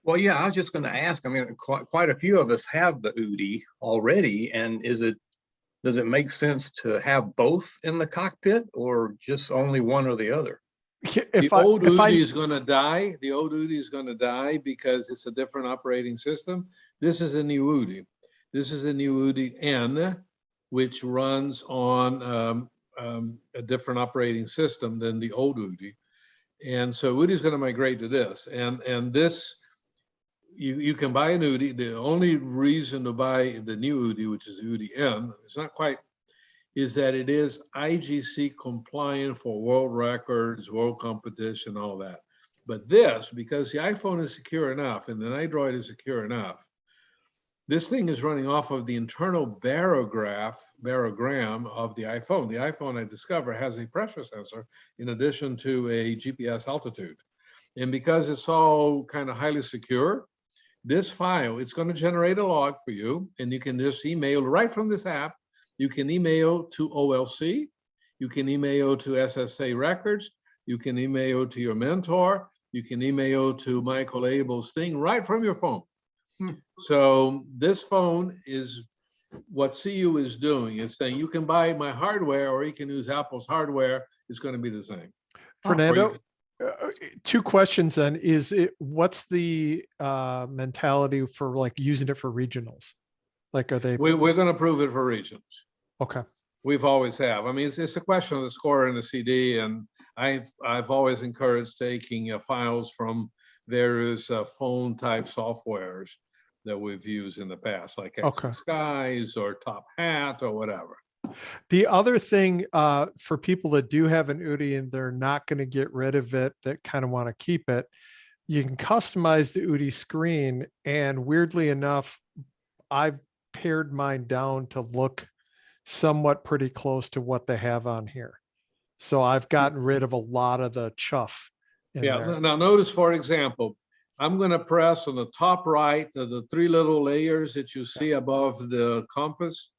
Well, yeah, I was just going to ask. I mean, quite a few of us have the UDI already, and does it make sense to have both in the cockpit, or just only one or the other? The old UDI is going to die. The old UDI is going to die because it's a different operating system. This is a new UDI. This is a new UDI N, which runs on a different operating system than the old UDI. And so UDI is going to migrate to this. And this, you can buy an UDI. The only reason to buy the new UDI, which is UDI N, it's not quite, is that it is IGC compliant for world records, world competition, all that. But this, because the iPhone is secure enough and the Android is secure enough, this thing is running off of the internal barogram of the iPhone. The iPhone, I discover, has a pressure sensor in addition to a GPS altitude. And because it's all kind of highly secure, this file, it's going to generate a log for you, and you can just email right from this app. You can email to OLC, you can email to SSA records, you can email to your mentor, you can email to Michael Abell's thing right from your phone. So this phone is what CU is doing. It's saying you can buy my hardware or you can use Apple's hardware. It's going to be the same. Fernando, two questions then. What's the mentality for like using it for regionals? Like, are they? We're going to prove it for regions. Okay. We've always have. I mean, it's a question of the score and the CD, and I've always encouraged taking files from various phone type softwares that we've used in the past, like Exit Skies or Top Hat or whatever. The other thing for people that do have an UDI and they're not going to get rid of it, that kind of want to keep it, you can customize the UDI screen. And weirdly enough, I've pared mine down to look somewhat pretty close to what they have on here. So I've gotten rid of a lot of the chuff. Yeah. Now notice, for example, I'm going to press on the top right of the three little layers that you see above the compass.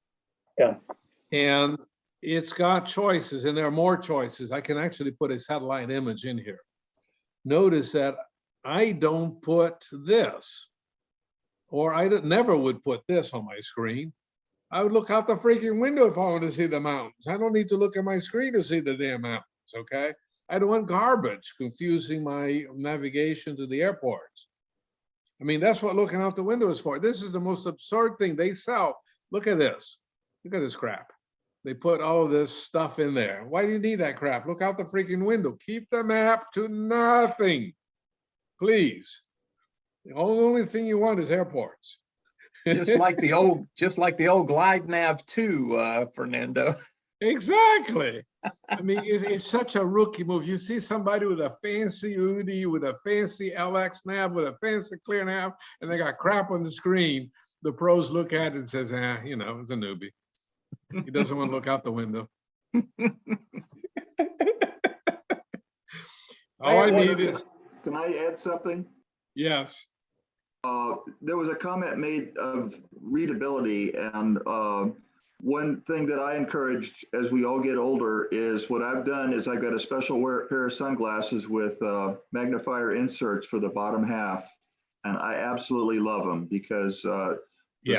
Yeah. And it's got choices, and there are more choices. I can actually put a satellite image in here. Notice that I don't put this, or I never would put this on my screen. I would look out the freaking window if I want to see the mountains. I don't need to look at my screen to see the damn mountains, okay? I don't want garbage confusing my navigation to the airports. I mean, that's what looking out the window is for. This is the most absurd thing they sell. Look at this. Look at this crap. They put all of this stuff in there. Why do you need that crap? Look out the freaking window. Keep the map to nothing, please. The only thing you want is airports. Just like the old Glide Nav 2, Fernando. Exactly. I mean, it's such a rookie move. You see somebody with a fancy UDI, with a fancy LX nav, with a fancy clear nav, and they got crap on the screen. The pros look at it and says, it's a newbie. He doesn't want to look out the window. All I need is. Can I add something? Yes. There was a comment made of readability, and one thing that I encouraged as we all get older is what I've done is I've got a special pair of sunglasses with magnifier inserts for the bottom half, and I absolutely love them because the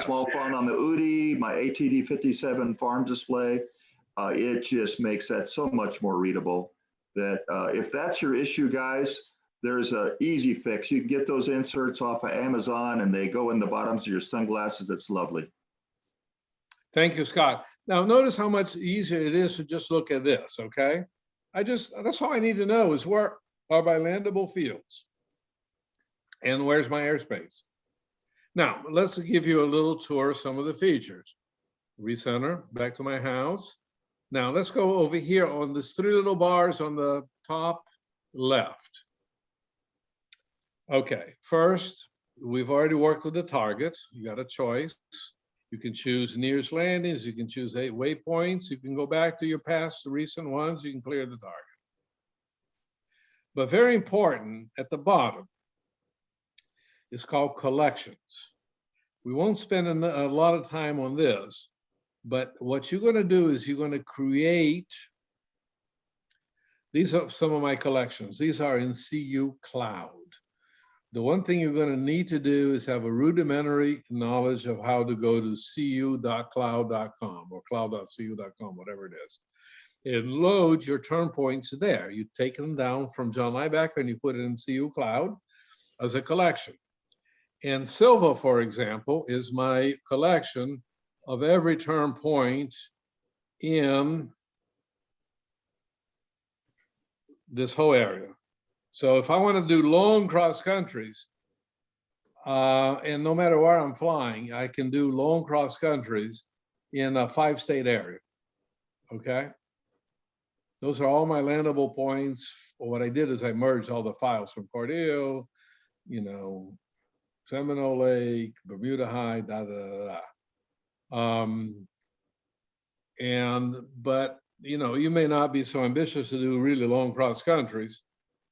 small font on the UDI, my ATD 57 farm display, it just makes that so much more readable that if that's your issue, guys, there's an easy fix. You can get those inserts off of Amazon and they go in the bottoms of your sunglasses. That's lovely. Thank you, Scott. Now, notice how much easier it is to just look at this, okay? That's all I need to know is where are my landable fields? And where's my airspace? Now, let's give you a little tour of some of the features. Recenter, back to my house. Now, let's go over here on these three little bars on the top left. Okay, first, we've already worked with the target. You got a choice. You can choose nearest landings. You can choose 8 waypoints. You can go back to your past recent ones. You can clear the target. But very important, at the bottom, it's called collections. We won't spend a lot of time on this, but what you're going to do is you're going to create, these are some of my collections. These are in CU Cloud. The one thing you're going to need to do is have a rudimentary knowledge of how to go to cu.cloud.com or cloud.cu.com, whatever it is, and load your term points there. You take them down from John Liebacker and you put it in CU Cloud as a collection. And Silva, for example, is my collection of every term point in this whole area. So if I want to do long cross countries, and no matter where I'm flying, I can do long cross countries in a 5-state area, okay? Those are all my landable points. What I did is I merged all the files from Cordeo, you know, Seminole Lake, Bermuda High, but you know, you may not be so ambitious to do really long cross countries,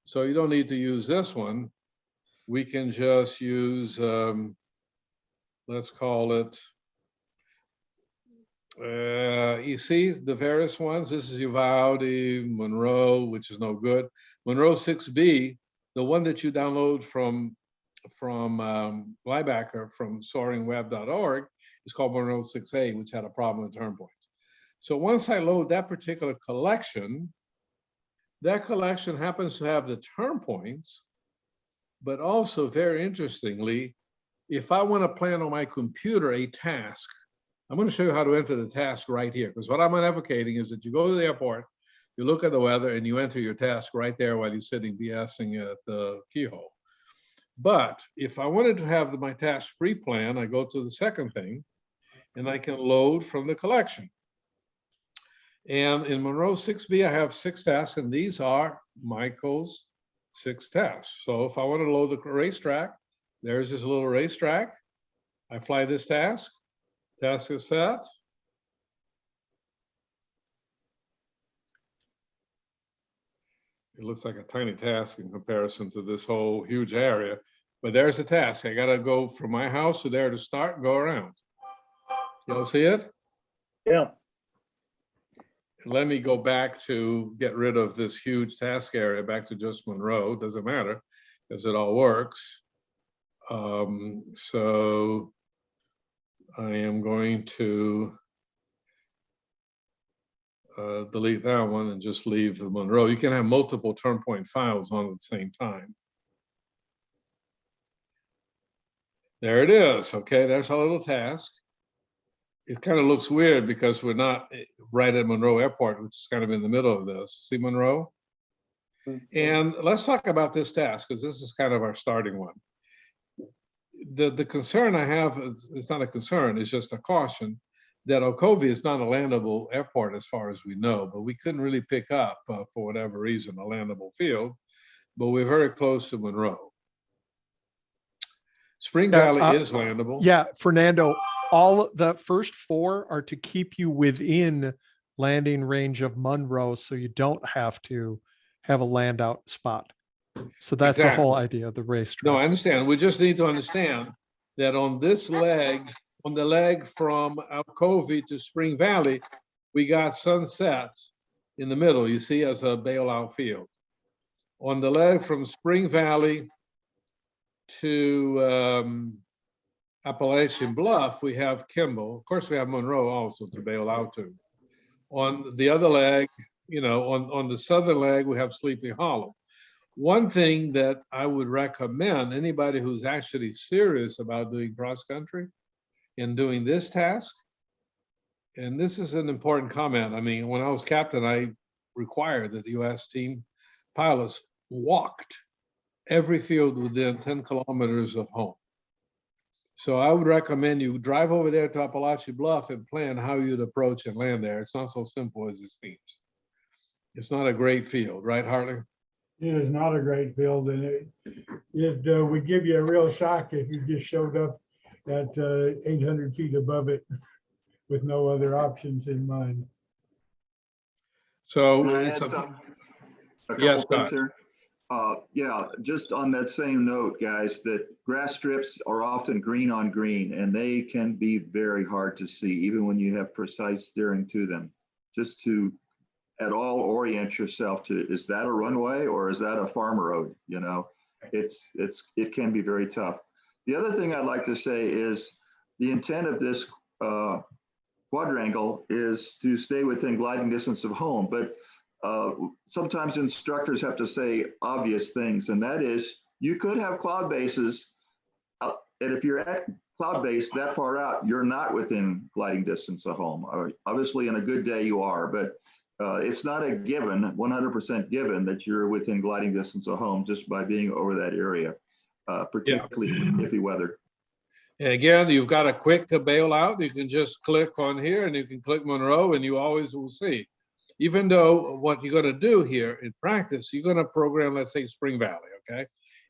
so you don't need to use this one. We can just use, let's call it, you see the various ones. This is Uvalde, Monroe, which is no good. Monroe 6B, the one that you download from Liebacker from soaringweb.org is called Monroe 6A, which had a problem with term points. So once I load that particular collection, that collection happens to have the term points, but also very interestingly, if I want to plan on my computer a task, I'm going to show you how to enter the task right here, because what I'm advocating is that you go to the airport, you look at the weather, and you enter your task right there while you're sitting BSing at the keyhole. But if I wanted to have my task pre-plan, I go to the second thing, and I can load from the collection. And in Monroe 6B, I have 6 tasks, and these are Michael's 6 tasks. So if I want to load the racetrack, there's this little racetrack. I fly this task. Task is set. It looks like a tiny task in comparison to this whole huge area, but there's the task. I got to go from my house to there to start and go around. You'll see it? Yeah. Let me go back to get rid of this huge task area, back to just Monroe. Doesn't matter because it all works. So I am going to delete that one and just leave the Monroe. You can have multiple term point files on at the same time. There it is. Okay, there's our little task. It kind of looks weird because we're not right at Monroe Airport, which is kind of in the middle of this. See Monroe? And let's talk about this task because this is kind of our starting one. The concern I have, it's not a concern, it's just a caution that Okovie is not a landable airport as far as we know, but we couldn't really pick up, for whatever reason, a landable field, but we're very close to Monroe. Spring Valley is landable. Yeah, Fernando, all the first 4 are to keep you within landing range of Monroe so you don't have to have a land out spot. So that's the whole idea of the racetrack. No, I understand. We just need to understand that on this leg, on the leg from Okovie to Spring Valley, we got Sunset in the middle, you see, as a bailout field. On the leg from Spring Valley to Appalachian Bluff, we have Kimball. Of course, we have Monroe also to bail out to. On the other leg, on the southern leg, we have Sleepy Hollow. One thing that I would recommend anybody who's actually serious about doing cross country and doing this task, and this is an important comment. I mean, when I was captain, I required that the US team pilots walked every field within 10 kilometers of home. So I would recommend you drive over there to Appalachian Bluff and plan how you'd approach and land there. It's not so simple as it seems. It's not a great field, right, Hartley? It is not a great field, and it would give you a real shock if you just showed up at 800 feet above it with no other options in mind. So Can I it's add a, a yes, couple things Scott. here? Yeah, just on that same note, guys, that grass strips are often green on green, and they can be very hard to see, even when you have precise steering to them. Just to at all orient yourself to, is that a runway or is that a farm road? You know, it can be very tough. The other thing I'd like to say is the intent of this quadrangle is to stay within gliding distance of home, but sometimes instructors have to say obvious things, and that is you could have cloud bases, and if you're at cloud base that far out, you're not within gliding distance of home. Obviously, in a good day you are, but it's not a given, 100% given that you're within gliding distance of home just by being over that area, particularly iffy weather. And again, you've got a quick bailout. You can just click on here and you can click Monroe and you always will see. Even though what you're going to do here in practice, you're going to program, let's say, Spring Valley, okay?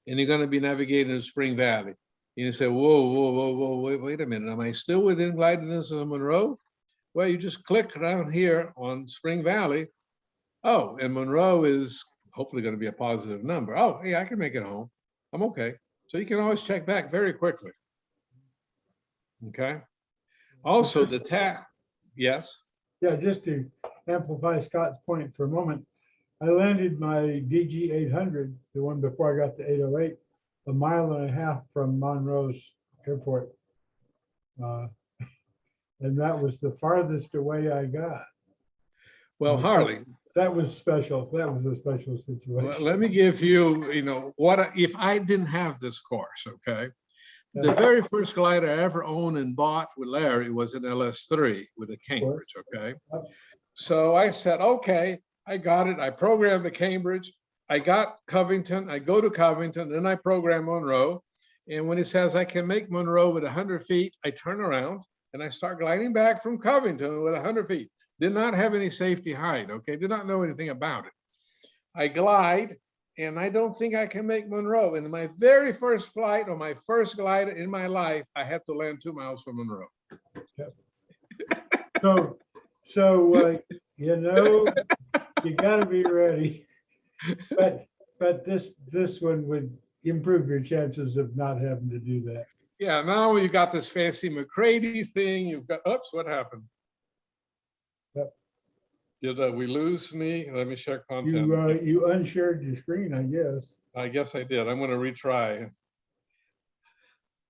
And you're going to be navigating in Spring Valley. And you say, whoa, wait a minute. Am I still within gliding distance of Monroe? Well, you just click around here on Spring Valley. Oh, and Monroe is hopefully going to be a positive number. Oh, hey, I can make it home. I'm okay. So you can always check back very quickly. Okay. Also, the yes. Yeah, just to amplify Scott's point for a moment, I landed my DG 800, the one before I got the 808, a mile and a half from Monroe's airport. And that was the farthest away I got. Well, Harley, that was special. That was a special situation. well, let me give you, what if I didn't have this course, okay? The very first glider I ever owned and bought with Larry was an LS3 with a Cambridge, okay? So I said, okay, I got it. I programmed the Cambridge. I got Covington. I go to Covington, then I program Monroe. And when it says I can make Monroe with 100 feet, I turn around and I start gliding back from Covington with 100 feet. Did not have any safety height, okay? Did not know anything about it. I glide, and I don't think I can make Monroe. In my very first flight or my first glider in my life, I had to land 2 miles from Monroe. So you got to be ready. But this one would improve your chances of not having to do that. Yeah, now you got this fancy McCready thing. You've got, oops, what happened? Yep. Did we lose me? Let me check content. You unshared your screen, I guess. I guess I did. I'm going to retry.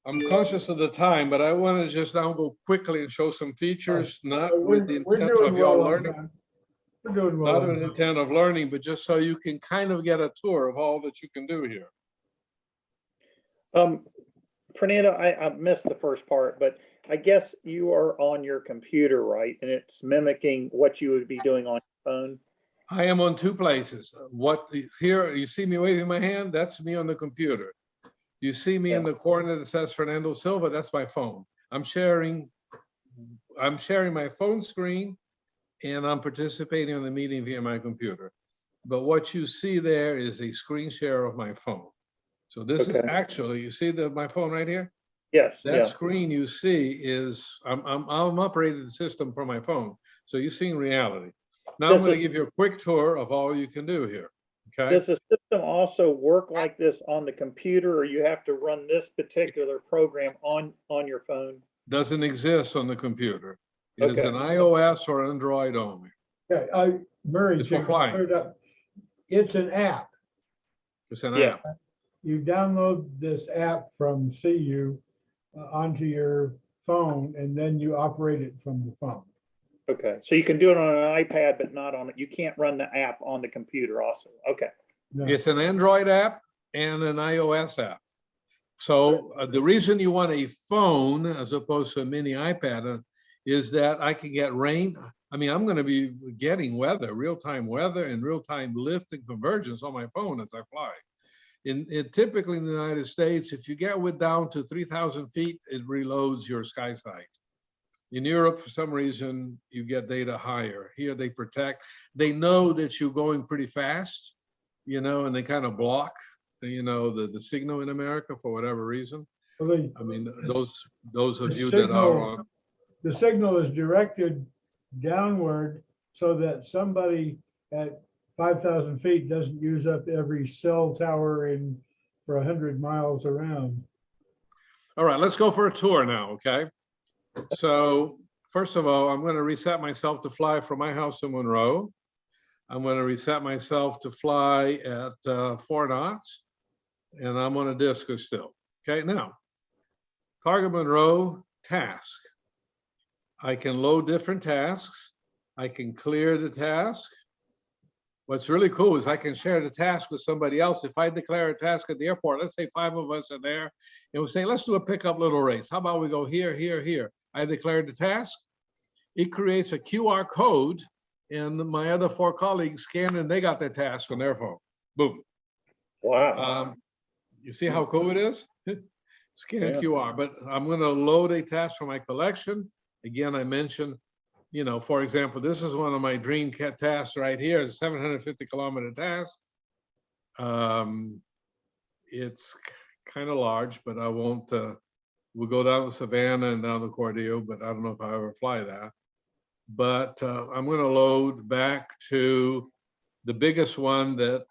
I'm conscious of the time, but I want to just now go quickly and show some features, not with the intent of y'all learning. We're doing well. Not with the intent of learning, but just so you can kind of get a tour of all that you can do here. Fernando, I missed the first part, but I guess you are on your computer, right? And it's mimicking what you would be doing on your phone. I am on 2 places. Here, you see me waving my hand? That's me on the computer. You see me in the corner that says Fernando Silva, that's my phone. I'm sharing my phone screen and I'm participating in the meeting via my computer. But what you see there is a screen share of my phone. So this is actually, you see my phone right here? Yes. That screen you see is, I'm operating the system from my phone. So you're seeing reality. Now I'm going to give you a quick tour of all you can do here. Okay. Does the system also work like this on the computer, or you have to run this particular program on your phone? Doesn't exist on the computer. It is an iOS or Android only. Yeah, Murray, it's for flying. It's an app. It's an app. You download this app from CU onto your phone, and then you operate it from the phone. Okay, so you can do it on an iPad, but not on it. You can't run the app on the computer also. Okay. No. It's an Android app and an iOS app. So the reason you want a phone as opposed to a mini iPad is that I can get rain. I mean, I'm going to be getting weather, real-time weather and real-time lift and convergence on my phone as I fly. Typically in the United States, if you get down to 3,000 feet, it reloads your sky sight. In Europe, for some reason, you get data higher. Here they protect. They know that you're going pretty fast, you know, and they kind of block, you know, the signal in America for whatever reason. Well, I mean, those of the you that are signal- on, the signal is directed downward so that somebody at 5,000 feet doesn't use up every cell tower for 100 miles around. all right, let's go for a tour now, okay? So first of all, I'm going to reset myself to fly from my house in Monroe. I'm going to reset myself to fly at 4 knots, and I'm on a discus still. Okay, now, Cargo Monroe task. I can load different tasks. I can clear the task. What's really cool is I can share the task with somebody else. If I declare a task at the airport, let's say 5 of us are there, and we say, let's do a pickup little race. How about we go here, here, here? I declared the task. It creates a QR code, and my other 4 colleagues scan and they got their task on their phone. Boom. Wow. You see how cool it is? Scan Yeah. QR, but I'm going to load a task from my collection. Again, I mentioned, you know, for example, this is one of my dream tasks right here. It's a 750 kilometer task. It's kind of large, but I won't, we'll go down to Savannah and down to Cordeo, but I don't know if I ever fly that. But I'm going to load back to the biggest one that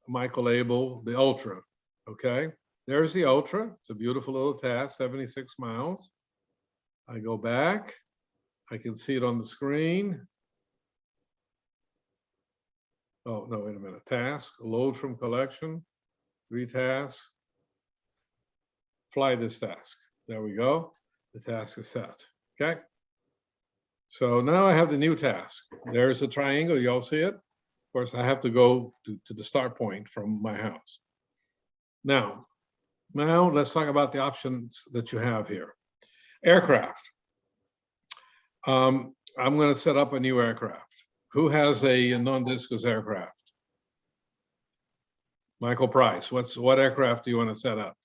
Michael Abell, the Ultra. Okay, there's the Ultra. It's a beautiful little task, 76 miles. I go back. I can see it on the screen. Oh, no, wait a minute. Task, load from collection, retask, fly this task. There we go. The task is set. Okay. So now I have the new task. There's a triangle. You all see it? Of course, I have to go to the start point from my house. Now let's talk about the options that you have here. Aircraft. I'm going to set up a new aircraft. Who has a non-discus aircraft? Michael Price. What aircraft do you want to set up?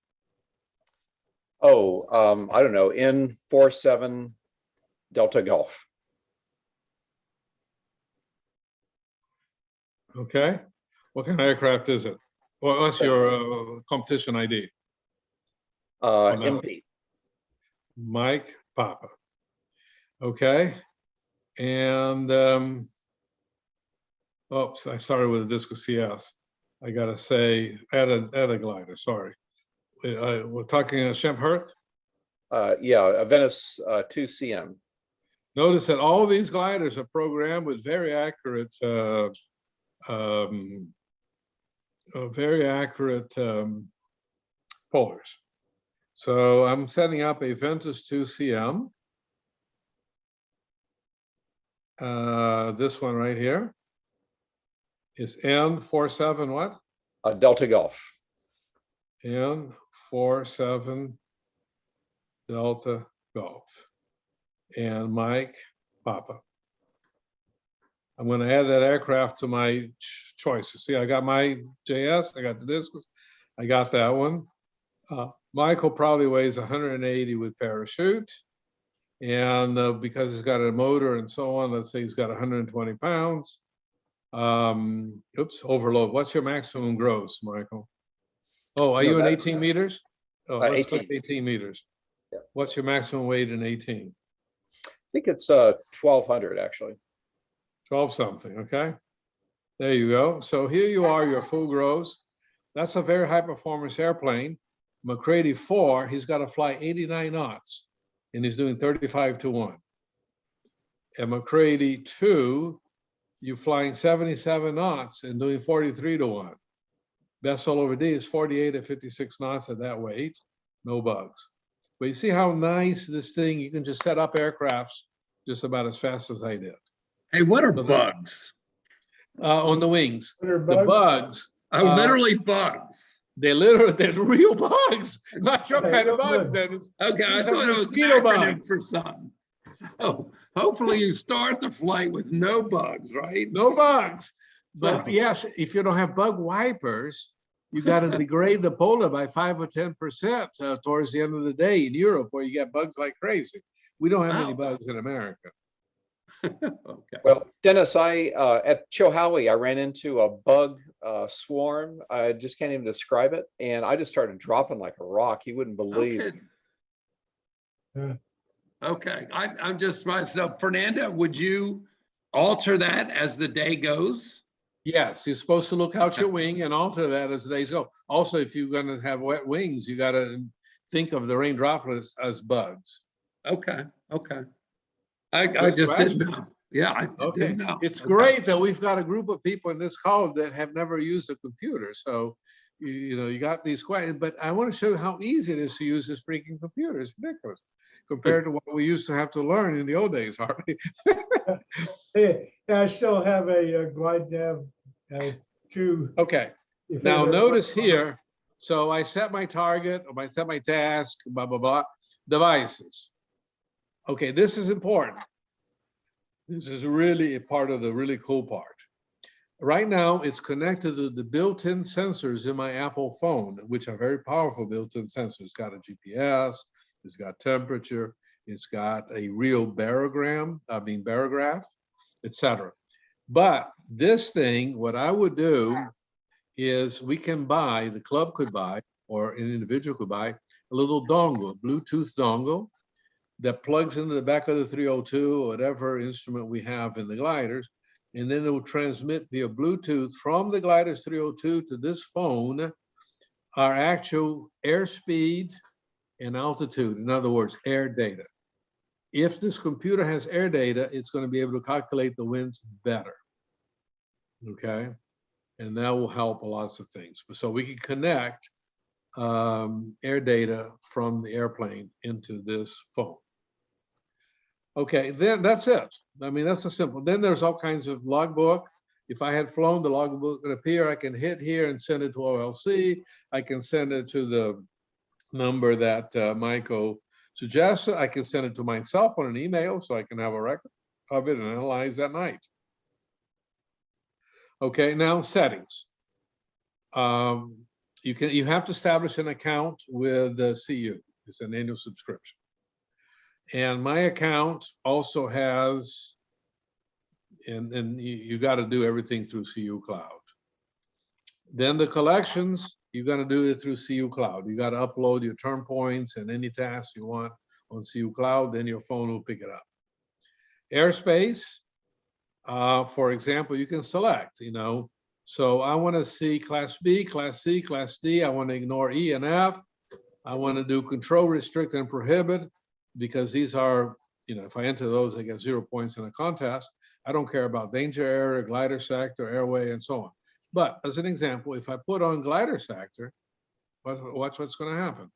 Oh, I don't know, N47 Delta Golf. Okay. What kind of aircraft is it? What's your competition ID? MP. Mike Papa. Okay. And oops, I started with a Disco CS. I gotta say, add a glider. Sorry. We're talking a Shemp Hirth. Yeah, a Venice 2CM. Notice that all these gliders are programmed with very accurate polars. So I'm setting up a Ventus 2CM. This one right here is N47 what? Delta Golf. N47 Delta Golf. And Mike Papa. I'm going to add that aircraft to my choices. See, I got my JS, I got the Discus, I got that one. Michael probably weighs 180 with parachute. And because he's got a motor and so on, let's say he's got 120 pounds. Oops, overload. What's your maximum gross, Michael? Oh, are you in 18 meters? Oh, let's 18. click 18 meters. Yeah. What's your maximum weight in 18? I think it's 1,200 actually. 12 something, okay? There you go. So here you are, your full gross. That's a very high performance airplane. McCready 4, he's got to fly 89 knots and he's doing 35 to 1. And McCready 2, you're flying 77 knots and doing 43 to 1. Best all over D is 48 at 56 knots at that weight, no bugs. But you see how nice this thing, you can just set up aircrafts just about as fast as I did. Hey, what are So bugs? on the wings. What are The bugs, Oh, literally bugs. they're real bugs, not your kind of bugs, Dennis. Okay, I These are thought it was an mosquito acronym bugs. for something. So hopefully you start the flight with no bugs, right? No bugs. But Oh. yes, if you don't have bug wipers, you got to degrade the polar by 5 or 10% towards the end of the day in Europe, where you get bugs like crazy. We don't have any Oh. bugs in America. Okay. Well, Dennis, at Chilhowie, I ran into a bug swarm. I just can't even describe it. And I just started dropping like a rock. You wouldn't believe. Okay. Yeah. Okay, I'm just right. So Fernando, would you alter that as the day goes? Yes, you're supposed to look out your wing and alter that as the days go. Also, if you're going to have wet wings, you got to think of the rain droplets as bugs. Okay, okay. I Good just question. didn't know. Yeah, I Okay, didn't know. it's Okay. great that we've got a group of people in this call that have never used a computer. So, you know, you got these questions, but I want to show you how easy it is to use this freaking computer. It's ridiculous compared to what we used to have to learn in the old days, Harvey. Hey, I still have a glide nav 2. Okay, if now ever- notice here, so I set my target, or I set my task, blah, blah, blah, devices. Okay, this is important. This is really a part of the really cool part. Right now, it's connected to the built-in sensors in my Apple phone, which are very powerful built-in sensors. It's got a GPS, it's got temperature, it's got a real barograph, etc. But this thing, what I would do is we can buy, the club could buy, or an individual could buy, a little dongle, Bluetooth dongle, that plugs into the back of the 302 or whatever instrument we have in the gliders, and then it will transmit via Bluetooth from the gliders 302 to this phone our actual airspeed and altitude. In other words, air data. If this computer has air data, it's going to be able to calculate the winds better. Okay, and that will help lots of things. So we can connect air data from the airplane into this phone. Okay, then that's it. I mean, that's a simple. Then there's all kinds of logbook. If I had flown, the logbook would appear. I can hit here and send it to OLC. I can send it to the number that Michael suggested. I can send it to myself on an email so I can have a record of it and analyze that night. Okay, now settings. You have to establish an account with the CU. It's an annual subscription. And my account also has, and you got to do everything through CU Cloud. Then the collections, you got to do it through CU Cloud. You got to upload your turn points and any tasks you want on CU Cloud, then your phone will pick it up. Airspace, for example, you can select, you know, so I want to see Class B, Class C, Class D. I want to ignore E and F. I want to do control, restrict, and prohibit, because these are, you know, if I enter those, I get 0 points in a contest. I don't care about danger area, glider sector, airway, and so on. But as an example, if I put on glider sector, watch what's going to happen.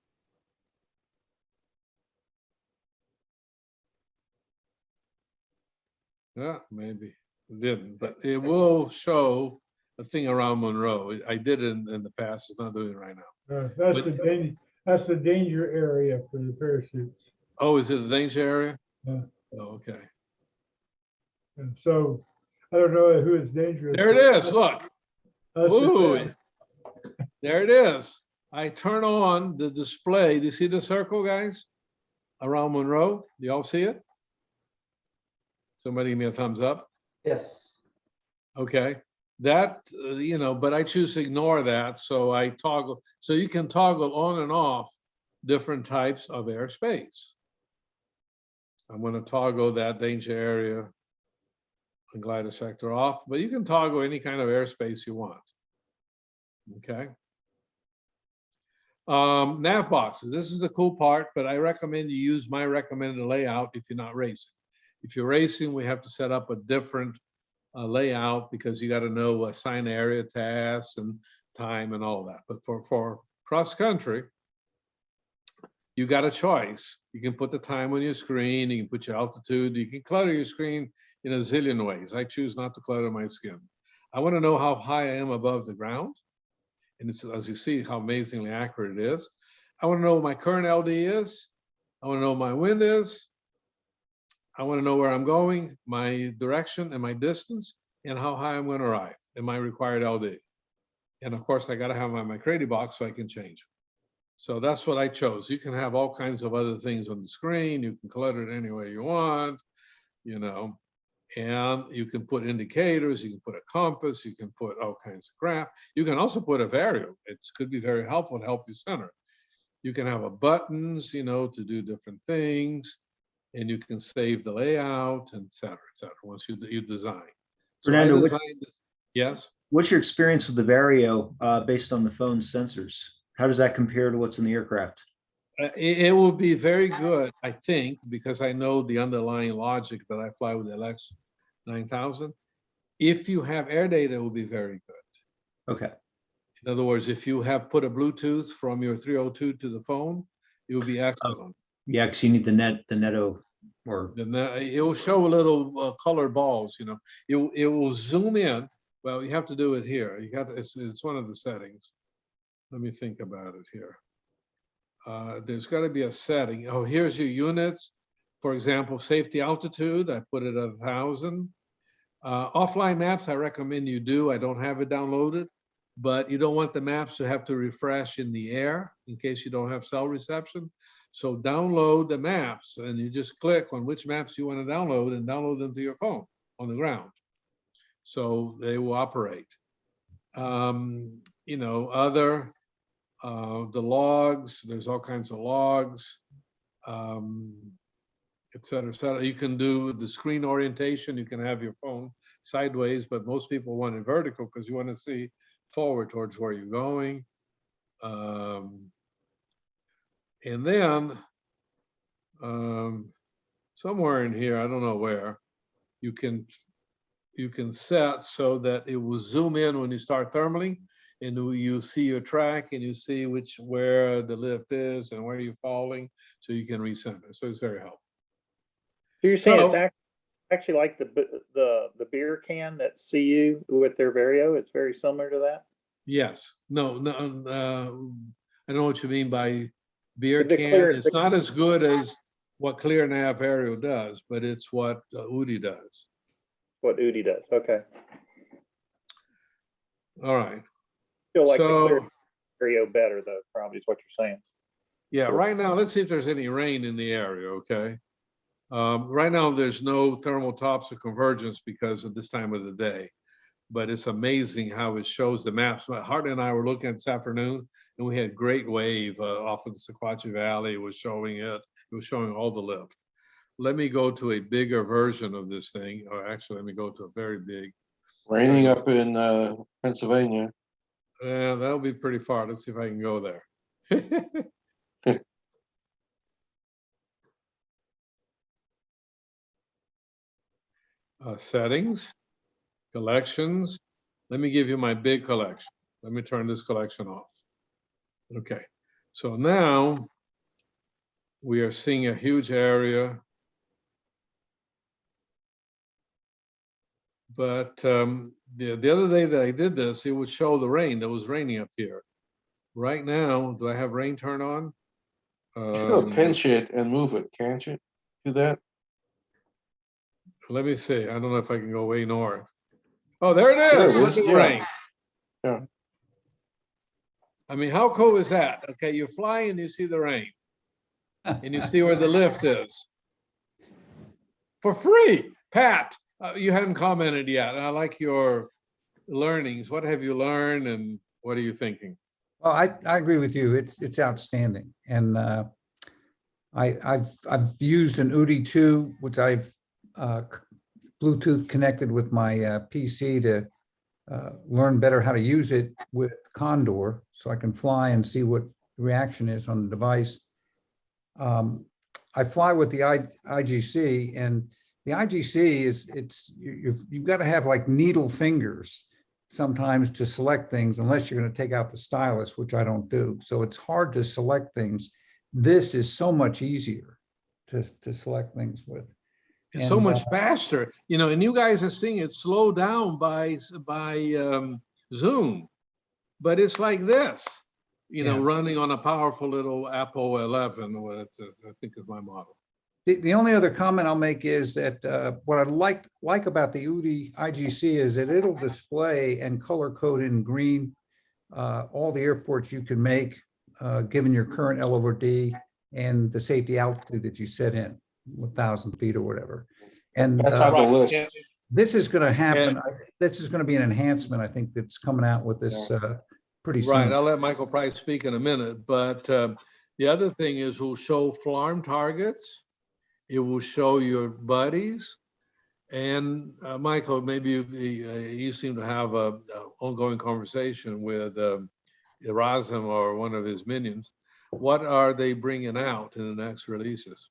Yeah, maybe it didn't, but it will show a thing around Monroe. I did it in the past. It's not doing it right now. That's But- that's the danger area for the parachutes. Oh, is it the danger area? Yeah. Oh, okay. And so I don't know who it's dangerous. There it is. Look. Us and Ooh, them. there it is. I turn on the display. Do you see the circle, guys? Around Monroe? Do y'all see it? Somebody give me a thumbs up. Yes. Okay. That, you know, but I choose to ignore that. So I toggle. So you can toggle on and off different types of airspace. I'm going to toggle that danger area and glider sector off, but you can toggle any kind of airspace you want. Okay. Nav boxes. This is the cool part, but I recommend you use my recommended layout if you're not racing. If you're racing, we have to set up a different layout because you got to know assign area tasks and time and all that. But for cross country, you got a choice. You can put the time on your screen, you can put your altitude, you can clutter your screen in a zillion ways. I choose not to clutter my skin. I want to know how high I am above the ground. And it's, as you see, how amazingly accurate it is. I want to know what my current LD is. I want to know what my wind is. I want to know where I'm going, my direction and my distance, and how high I'm going to arrive and my required LD. And of course, I got to have my McCready box so I can change it. So that's what I chose. You can have all kinds of other things on the screen. You can clutter it any way you want, you know, and you can put indicators, you can put a compass, you can put all kinds of crap. You can also put a variable. It could be very helpful to help you center. You can have a buttons, you know, to do different things, and you can save the layout, et cetera, once you design. So Fernando, I designed, yes? What's your experience with the Vario based on the phone's sensors? How does that compare to what's in the aircraft? It will be very good, I think, because I know the underlying logic that I fly with the LX 9000. If you have air data, it will be very good. Okay. In other words, if you have put a Bluetooth from your 302 to the phone, it will be excellent. Yeah, because you need the Netto, or Then it will show a little colored balls. You know, it will zoom in. Well, you have to do it here. You got to, it's one of the settings. Let me think about it here. There's got to be a setting. Oh, here's your units. For example, safety altitude, I put it at 1,000. Offline maps, I recommend you do. I don't have it downloaded, but you don't want the maps to have to refresh in the air in case you don't have cell reception. So download the maps, and you just click on which maps you want to download and download them to your phone on the ground. So they will operate. You know, other, the logs, there's all kinds of logs, et cetera, et cetera. You can do the screen orientation. You can have your phone sideways, but most people want it vertical because you want to see forward towards where you're going. And then somewhere in here, I don't know where, you can set so that it will zoom in when you start thermaling, and you see your track and you see where the lift is and where you're falling, so you can recenter. So it's very helpful. So you're saying it's actually like the beer can that CU with their Vario? It's very similar to that? Yes. No, I know what you mean by beer The can. clear- It's not as good as what ClearNav Vario does, but it's what UDI does. What UDI does, okay. All right. Feel like So, the clear Vario better though, probably is what you're saying. yeah, right now, let's see if there's any rain in the area, okay? Right now, there's no thermal tops or convergence because of this time of the day, but it's amazing how it shows the maps. Hartley and I were looking at this afternoon, and we had great wave off of the Sequatchie Valley. It was showing it. It was showing all the lift. Let me go to a bigger version of this thing, or actually, let me go to a very big. Raining up in Pennsylvania. That'll be pretty far. Let's see if I can go there. Settings, collections. Let me give you my big collection. Let me turn this collection off. Okay, so now we are seeing a huge area. But the other day that I did this, it would show the rain that was raining up here. Right now, do I have rain turned on? You should go pinch it and move it, can't you? Do that? Let me see. I don't know if I can go way north. Oh, there it is. There it Look is, at the yeah. rain. Yeah. I mean, how cool is that? Okay, you fly and you see the rain. And you see where the lift is. For free. Pat, you hadn't commented yet. I like your learnings. What have you learned and what are you thinking? Well, I agree with you. It's outstanding. And I've used an UDI 2, which I've Bluetooth connected with my PC to learn better how to use it with Condor, so I can fly and see what the reaction is on the device. I fly with the IGC, and the IGC is you've got to have like needle fingers sometimes to select things, unless you're going to take out the stylus, which I don't do. So it's hard to select things. this is so much easier to select things with. It's so And, much faster, you know, and you guys are seeing it slow down by Zoom, but it's like this, you know, Yeah. running on a powerful little Apple 11, what I think is my model. The only other comment I'll make is that what I like about the UDI IGC is that it'll display and color code in green all the airports you can make, given your current L over D and the safety altitude that you set in, 1,000 feet or whatever. And That's on the list. Yeah. this is going to happen. This is going to be an enhancement, I think, that's coming out with this pretty soon. Right, I'll let Michael Price speak in a minute, but the other thing is we'll show farm targets. It will show your buddies. And Michael, maybe you seem to have a ongoing conversation with Erasm or one of his minions. What are they bringing out in the next releases?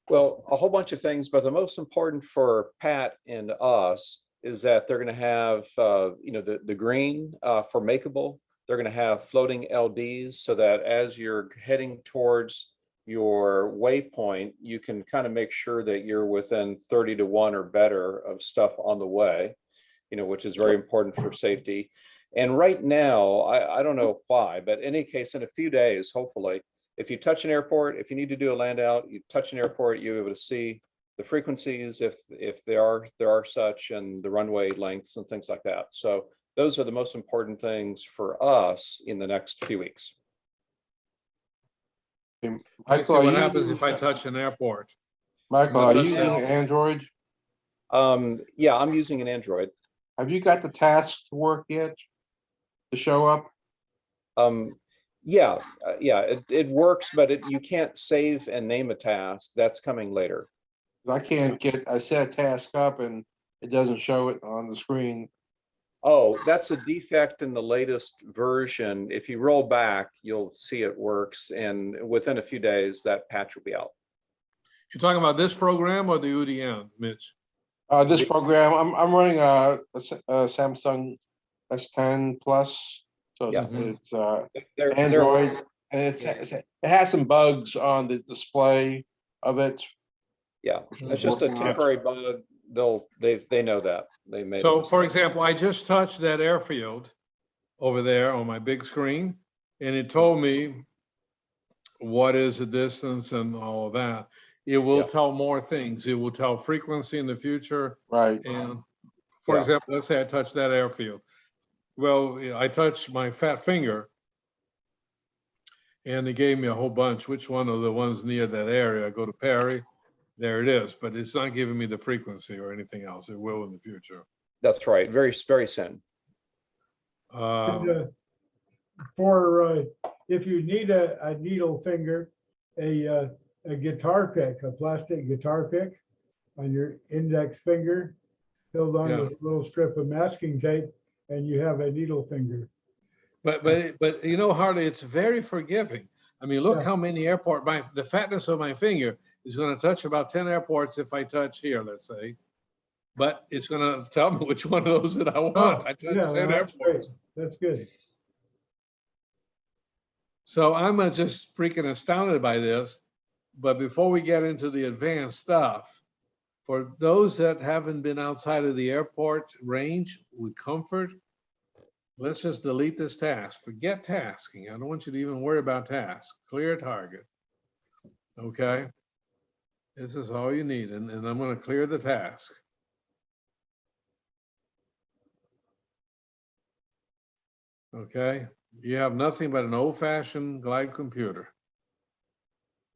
Well, a whole bunch of things, but the most important for Pat and us is that they're going to have, you know, the green for makeable. They're going to have floating LDs so that as you're heading towards your waypoint, you can kind of make sure that you're within 30 to 1 or better of stuff on the way, you know, which is very important for safety. And right now, I don't know why, but in any case, in a few days, hopefully, if you touch an airport, if you need to do a land out, you touch an airport, you're able to see the frequencies if there are such, and the runway lengths and things like that. So those are the most important things for us in the next few weeks. I see what happens if I touch an airport. Michael, are you using Android? Yeah, I'm using an Android. Have you got the tasks to work yet to show up? Yeah, it works, but you can't save and name a task. That's coming later. I set a task up and it doesn't show it on the screen. Oh, that's a defect in the latest version. If you roll back, you'll see it works, and within a few days, that patch will be out. You're talking about this program or the UDN, Mitch? This program, I'm running a Samsung S10 Plus, so Yeah. it's They're Android, and it has some bugs on the display of it. Yeah, it's just a temporary bug. They know that. They made So, it. for example, I just touched that airfield over there on my big screen, and it told me what is the distance and all of that. It will tell more things. It will tell frequency in the future. Right. And for example, let's say I touch that airfield. Well, I touched my fat finger, and it gave me a whole bunch. Which one of the ones near that area? I go to Perry. There it is, but it's not giving me the frequency or anything else. It will in the future. That's right. Very, very soon. If you need a needle finger, a guitar pick, a plastic guitar pick on your index finger, held on with a little strip of masking tape, and you have a needle finger. But you know, Harley, it's very forgiving. I mean, look how many the fatness of my finger is going to touch about 10 airports if I touch here, let's say. But it's going to tell me which one of those that I want. I touched 10 airports. Great. That's good. So I'm just freaking astounded by this. But before we get into the advanced stuff, for those that haven't been outside of the airport range with comfort, let's just delete this task. Forget tasking. I don't want you to even worry about tasks. Clear target. Okay. This is all you need. And I'm going to clear the task. Okay. You have nothing but an old-fashioned glide computer.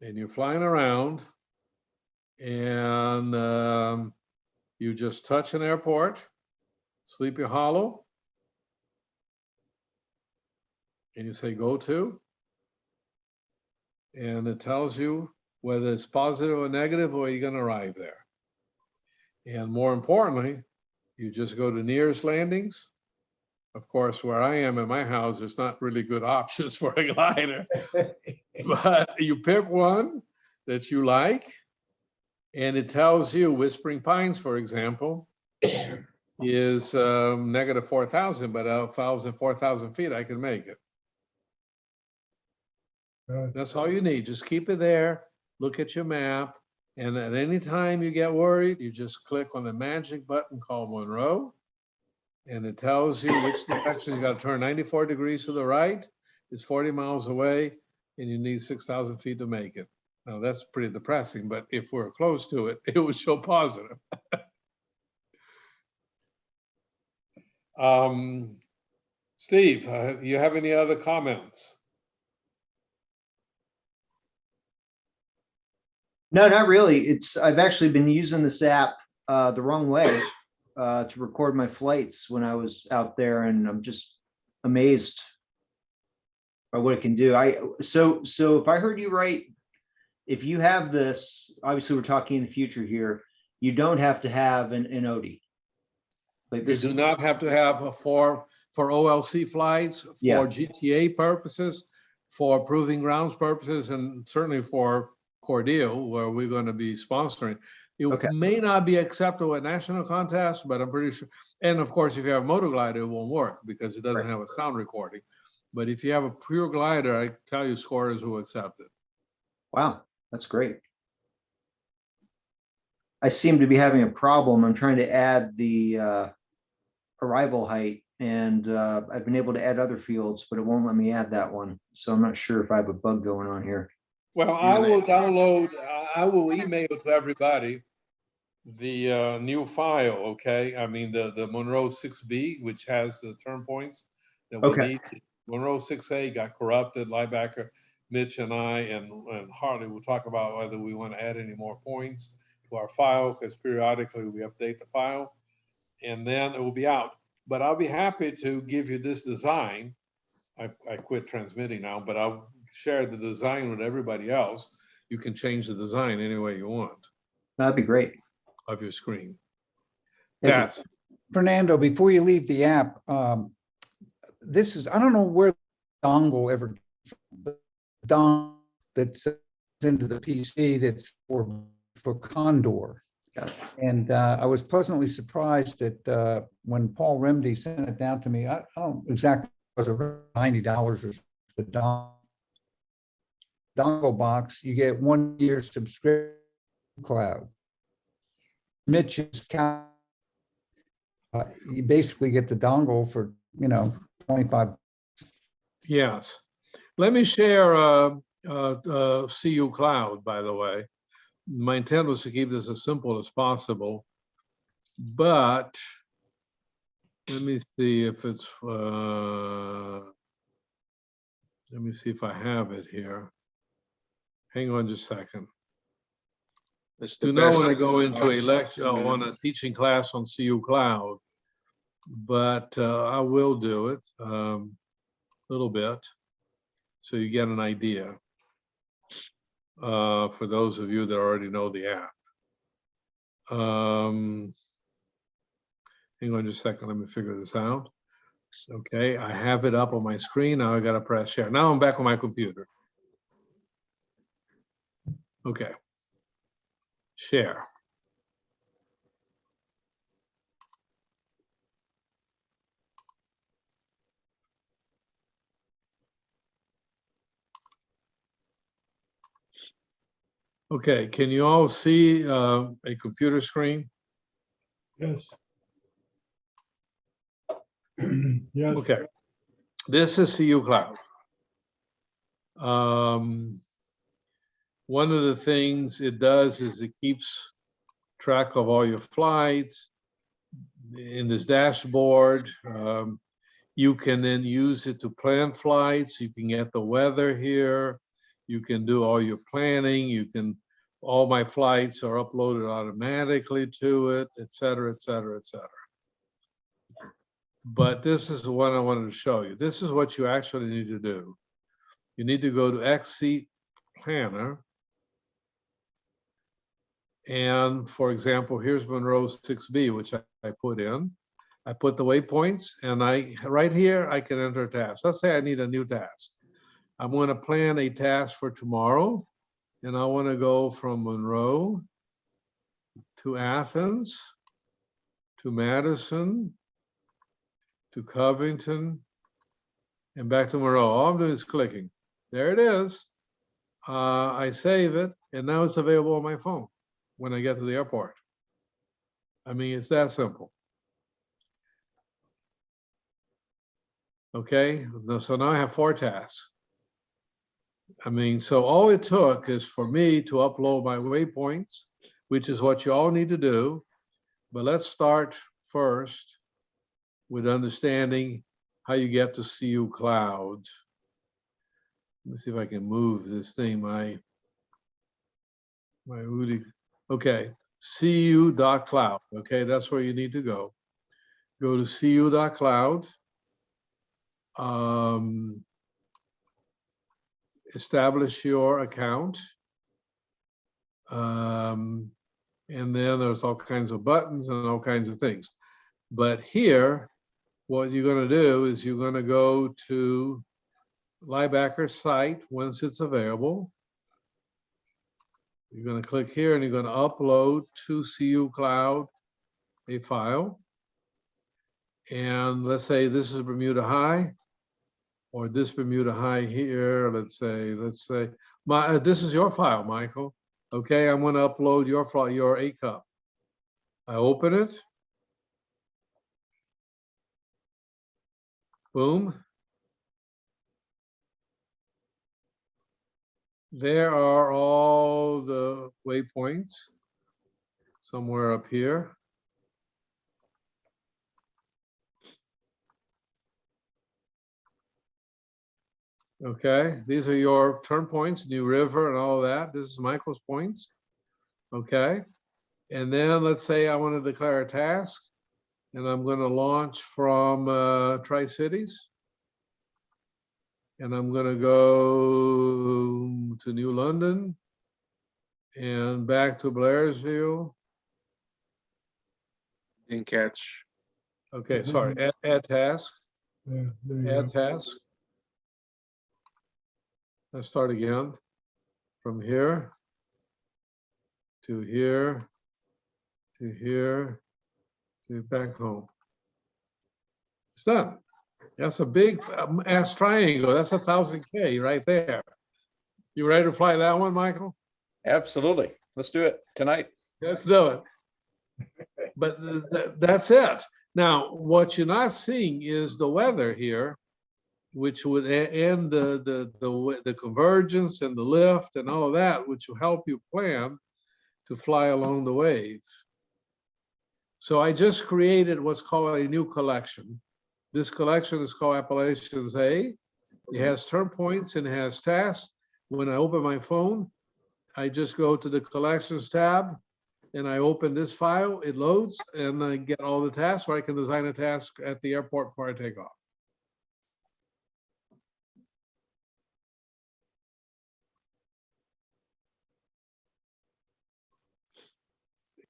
And you're flying around, and you just touch an airport, Sleepy Hollow, and you say go to, and it tells you whether it's positive or negative, or you're going to arrive there. And more importantly, you just go to nearest landings. Of course, where I am in my house, there's not really good options for a glider, but you pick one that you like, and it tells you Whispering Pines, for example, is negative 4,000, but 4,000 feet, I can make it. That's all you need. Just keep it there. Look at your map. And at any time you get worried, you just click on the magic button called Monroe. And it tells you which direction you got to turn 94 degrees to the right. It's 40 miles away and you need 6,000 feet to make it. Now that's pretty depressing, but if we're close to it, it would show positive. Steve, you have any other comments? No, not really. I've actually been using this app the wrong way to record my flights when I was out there, and I'm just amazed by what it can do. So if I heard you right, if you have this, obviously we're talking in the future here, you don't have to have an OD. Like You this, do not have to have for OLC flights, for Yeah. GTA purposes, for proving grounds purposes, and certainly for Cordeal, where we're going to be sponsoring. It Okay. may not be acceptable at national contests, but I'm pretty sure. And of course, if you have a motor glider, it won't work because it doesn't have a sound recording. But if you have a pure glider, I tell you, scorers will accept it. Wow, that's great. I seem to be having a problem. I'm trying to add the arrival height, and I've been able to add other fields, but it won't let me add that one. So I'm not sure if I have a bug going on here. Well, I will download, I will email to everybody the new file, okay? I mean, the Monroe 6B, which has the term points that we Okay. need. Monroe 6A got corrupted, Liebacker, Mitch and I, and Harley will talk about whether we want to add any more points to our file, because periodically we update the file, and then it will be out. But I'll be happy to give you this design. I quit transmitting now, but I'll share the design with everybody else. You can change the design any way you want That'd be great. of your screen. Thank you. Pat, Fernando, before you leave the app, this is, I don't know where the dongle ever, but the dongle that's into the PC that's for Condor. Got it. And I was pleasantly surprised that when Paul Remedy sent it down to me, I don't exactly, it was around $90 or the dongle box. You get 1 year subscription cloud. Mitch's count. You basically get the dongle for, 25. yes. Let me share CU Cloud, by the way. My intent was to keep this as simple as possible, but let me see if it's, let me see if I have it here. Hang on just a second. It's Do the not best. want to go into a lecture on a teaching class on CU Cloud, but I will do it a little bit so you get an idea for those of you that already know the app. Hang on just a second, let me figure this out. Okay, I have it up on my screen. Now I got to press share. Now I'm back on my computer. Okay, share. Okay, can you all see a computer screen? Yes. Yes. Okay, this is CU Cloud. One of the things it does is it keeps track of all your flights in this dashboard. You can then use it to plan flights. You can get the weather here. You can do all your planning. You can, all my flights are uploaded automatically to it, et cetera, et cetera, et cetera. But this is the one I wanted to show you. This is what you actually need to do. You need to go to XSeat Planner. And for example, here's Monroe 6B, which I put in. I put the waypoints, and right here, I can enter a task. Let's say I need a new task. I'm going to plan a task for tomorrow, and I want to go from Monroe to Athens, to Madison, to Covington, and back to Monroe. All I'm doing is clicking. There it is. I save it, and now it's available on my phone when I get to the airport. I mean, it's that simple. Okay, so now I have 4 tasks. I mean, so all it took is for me to upload my waypoints, which is what you all need to do. But let's start first with understanding how you get to CU Cloud. Let me see if I can move this thing, my Udi. Okay, cu.cloud. Okay, that's where you need to go. Go to cu.cloud. Establish your account. And then there's all kinds of buttons and all kinds of things. But here, what you're going to do is you're going to go to Liebacker's site once it's available. You're going to click here and you're going to upload to CU Cloud a file. And let's say this is Bermuda High, or this Bermuda High here. Let's say this is your file, Michael. Okay, I'm going to upload your file, your A cup. I open it. Boom. There are all the waypoints somewhere up here. Okay, these are your turn points, New River and all of that. This is Michael's points. Okay, and then let's say I want to declare a task, and I'm going to launch from Tri-Cities. And I'm going to go to New London and back to Blairsville. Didn't catch. Okay, sorry, add task. Yeah, there you Add go. task. Let's start again. From here to here to here to back home. It's done. That's a big ass triangle. That's 1,000 K right there. You ready to fly that one, Michael? Absolutely. Let's do it tonight. Let's do it. But that's it. Now, what you're not seeing is the weather here, which would end the convergence and the lift and all of that, which will help you plan to fly along the wave. So I just created what's called a new collection. This collection is called Appellations A. It has turn points and it has tasks. When I open my phone, I just go to the collections tab and I open this file, it loads, and I get all the tasks, or I can design a task at the airport before I take off.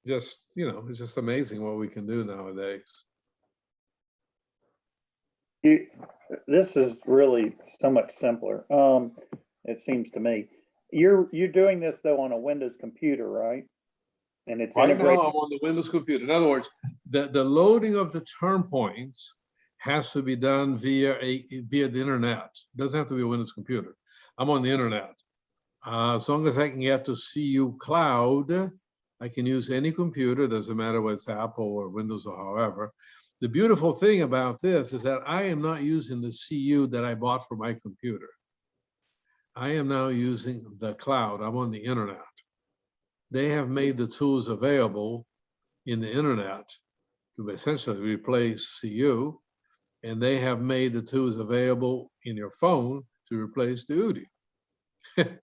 Just, you know, it's just amazing what we can do nowadays. This is really so much simpler. It seems to me. You're doing this though on a Windows computer, right? And it's Right now, integrated. I'm on the Windows computer. In other words, the loading of the turn points has to be done via the internet. It doesn't have to be a Windows computer. I'm on the internet. As long as I can get to CU Cloud, I can use any computer. Doesn't matter whether it's Apple or Windows or however. The beautiful thing about this is that I am not using the CU that I bought for my computer. I am now using the cloud. I'm on the internet. They have made the tools available in the internet to essentially replace CU, and they have made the tools available in your phone to replace the UDI.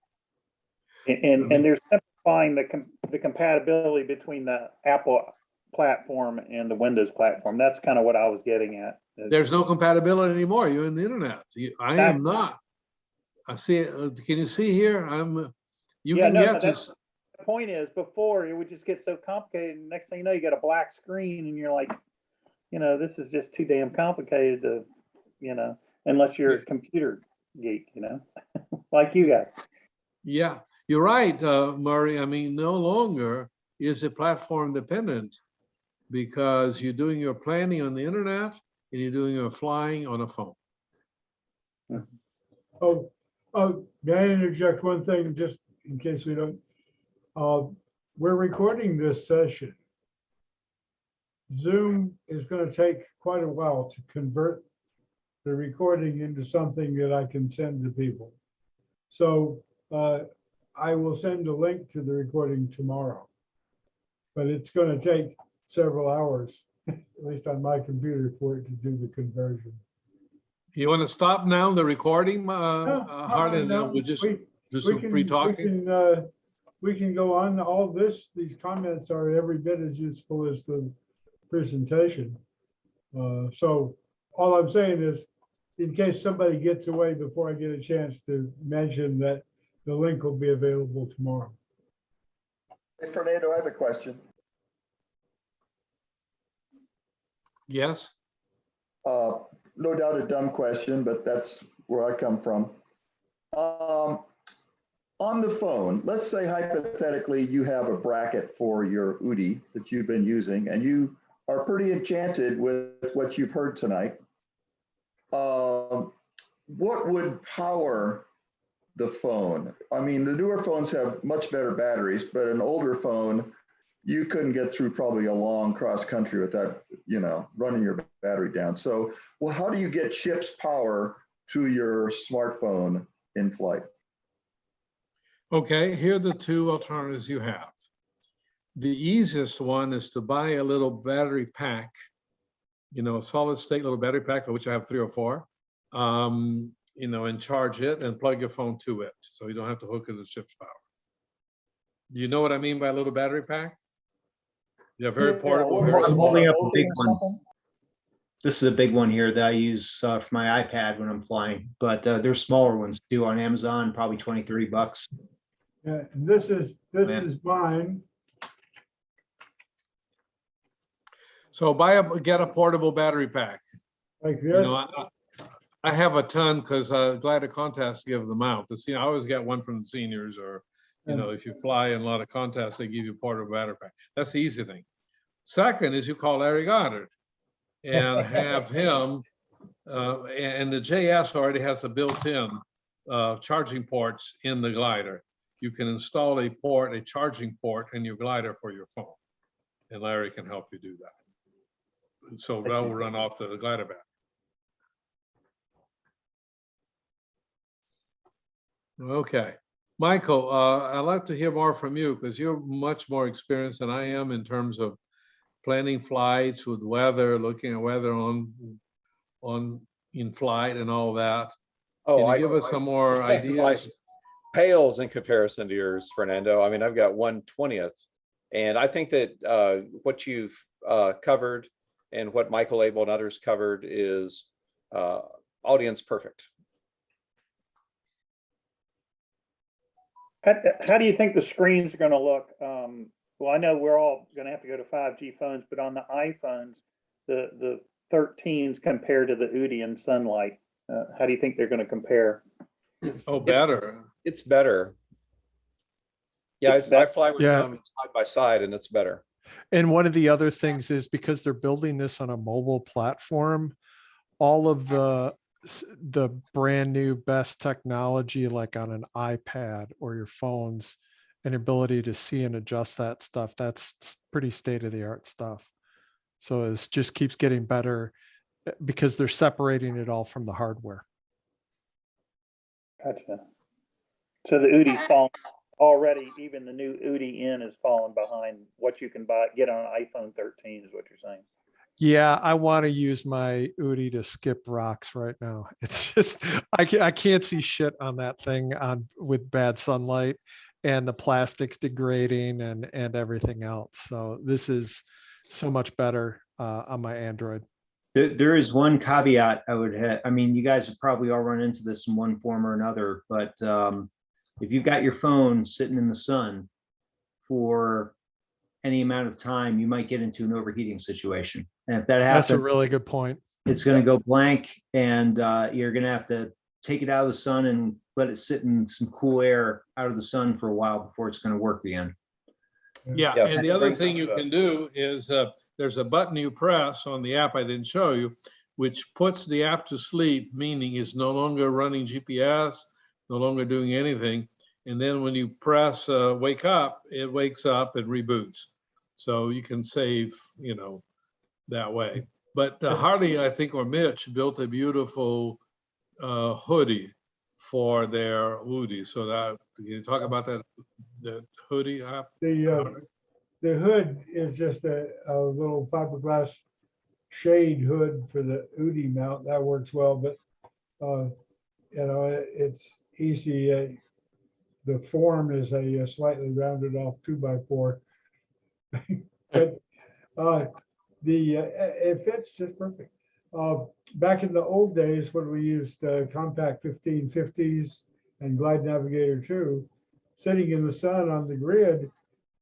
And they're simplifying the compatibility between the Apple platform and the Windows platform. That's kind of what I was getting at. There's no compatibility anymore. You're in the internet. I am not. I see. Can you see here? You can get this. The point is, before it would just get so complicated. And next thing you know, you got a black screen, and you're like, you know, this is just too damn complicated to, you know, unless you're a computer geek, you know, like you guys. Yeah, you're right, Murray. I mean, no longer is it platform dependent because you're doing your planning on the internet and you're doing your flying on a phone. Oh, Oh, may I interject one thing, just in case we don't? We're recording this session. Zoom is going to take quite a while to convert the recording into something that I can send to people. So I will send a link to the recording tomorrow. But it's going to take several hours, at least on my computer, for it to do the conversion. You want to stop now the recording, Harlan, and then we'll just do some free talking? We can go on. All this, these comments are every bit as useful as the presentation. So all I'm saying is, in case somebody gets away before I get a chance to mention that the link will be available tomorrow. Hey, Fernando, I have a question. Yes. No doubt a dumb question, but that's where I come from. On the phone, let's say hypothetically you have a bracket for your UDI that you've been using and you are pretty enchanted with what you've heard tonight. What would power the phone? I mean, the newer phones have much better batteries, but an older phone, you couldn't get through probably a long cross country without, you know, running your battery down. So, well, how do you get chips power to your smartphone in flight? Okay, here are the two alternatives you have. The easiest one is to buy a little battery pack, you know, a solid state little battery pack, of which I have 3 or 4, you know, and charge it and plug your phone to it. So you don't have to hook it to the chip's power. Do you know what I mean by a little battery pack? Yeah, very portable. Very I'm small. holding up a big one. This is a big one here that I use for my iPad when I'm flying, but there's smaller ones too on Amazon, probably 23 bucks. Yeah, and this is mine. So get a portable battery pack. Like this. You know, I have a ton because Glider Contests give them out. I always get one from the seniors, or you know, if you fly in a lot of contests, they give you a portable battery pack. That's the easy thing. Second is you call Larry Goddard and have him, and the JS already has a built-in charging ports in the glider. You can install a charging port in your glider for your phone, and Larry can help you do that. So that will run off the glider battery. Okay, Michael, I'd like to hear more from you because you're much more experienced than I am in terms of planning flights with weather, looking at weather in flight and all that. Oh, Can you give us some more ideas? Pales in comparison to yours, Fernando. I mean, I've got 1/20th, and I think that what you've covered and what Michael Abell and others covered is audience perfect. How do you think the screens are going to look? Well, I know we're all going to have to go to 5G phones, but on the iPhones, the 13s compared to the UDI and Sunlight, how do you think they're going to compare? Oh, better. It's better. Yeah, I fly with them side by side, and it's better. And one of the other things is because they're building this on a mobile platform, all of the brand new best technology, like on an iPad or your phones, and ability to see and adjust that stuff, that's pretty state-of-the-art stuff. So it just keeps getting better because they're separating it all from the hardware. Gotcha. So the UDI's fallen already, even the new UDI N is falling behind what you can get on an iPhone 13 is what you're saying. Yeah, I want to use my UDI to skip rocks right now. It's just, I can't see shit on that thing with bad sunlight and the plastics degrading and everything else. So this is so much better on my Android. There is one caveat I would have. I mean, you guys have probably all run into this in one form or another, but if you've got your phone sitting in the sun for any amount of time, you might get into an overheating situation. And if that happens, that's a really good point. It's going to go blank, and you're going to have to take it out of the sun and let it sit in some cool air out of the sun for a while before it's going to work again. Yeah, and the other thing you can do is there's a button you press on the app I didn't show you, which puts the app to sleep, meaning it's no longer running GPS, no longer doing anything. And then when you press wake up, it wakes up and reboots. So you can save, you know, that way. But Harley, I think, or Mitch built a beautiful hoodie for their Woody. So that, can you talk about that, the hoodie? The hood is just a little fiberglass shade hood for the Udi mount. That works well, but you know, it's easy. The form is a slightly rounded off 2x4, but it fits just perfect. Back in the old days when we used compact 1550s and Glide Navigator 2, sitting in the sun on the grid,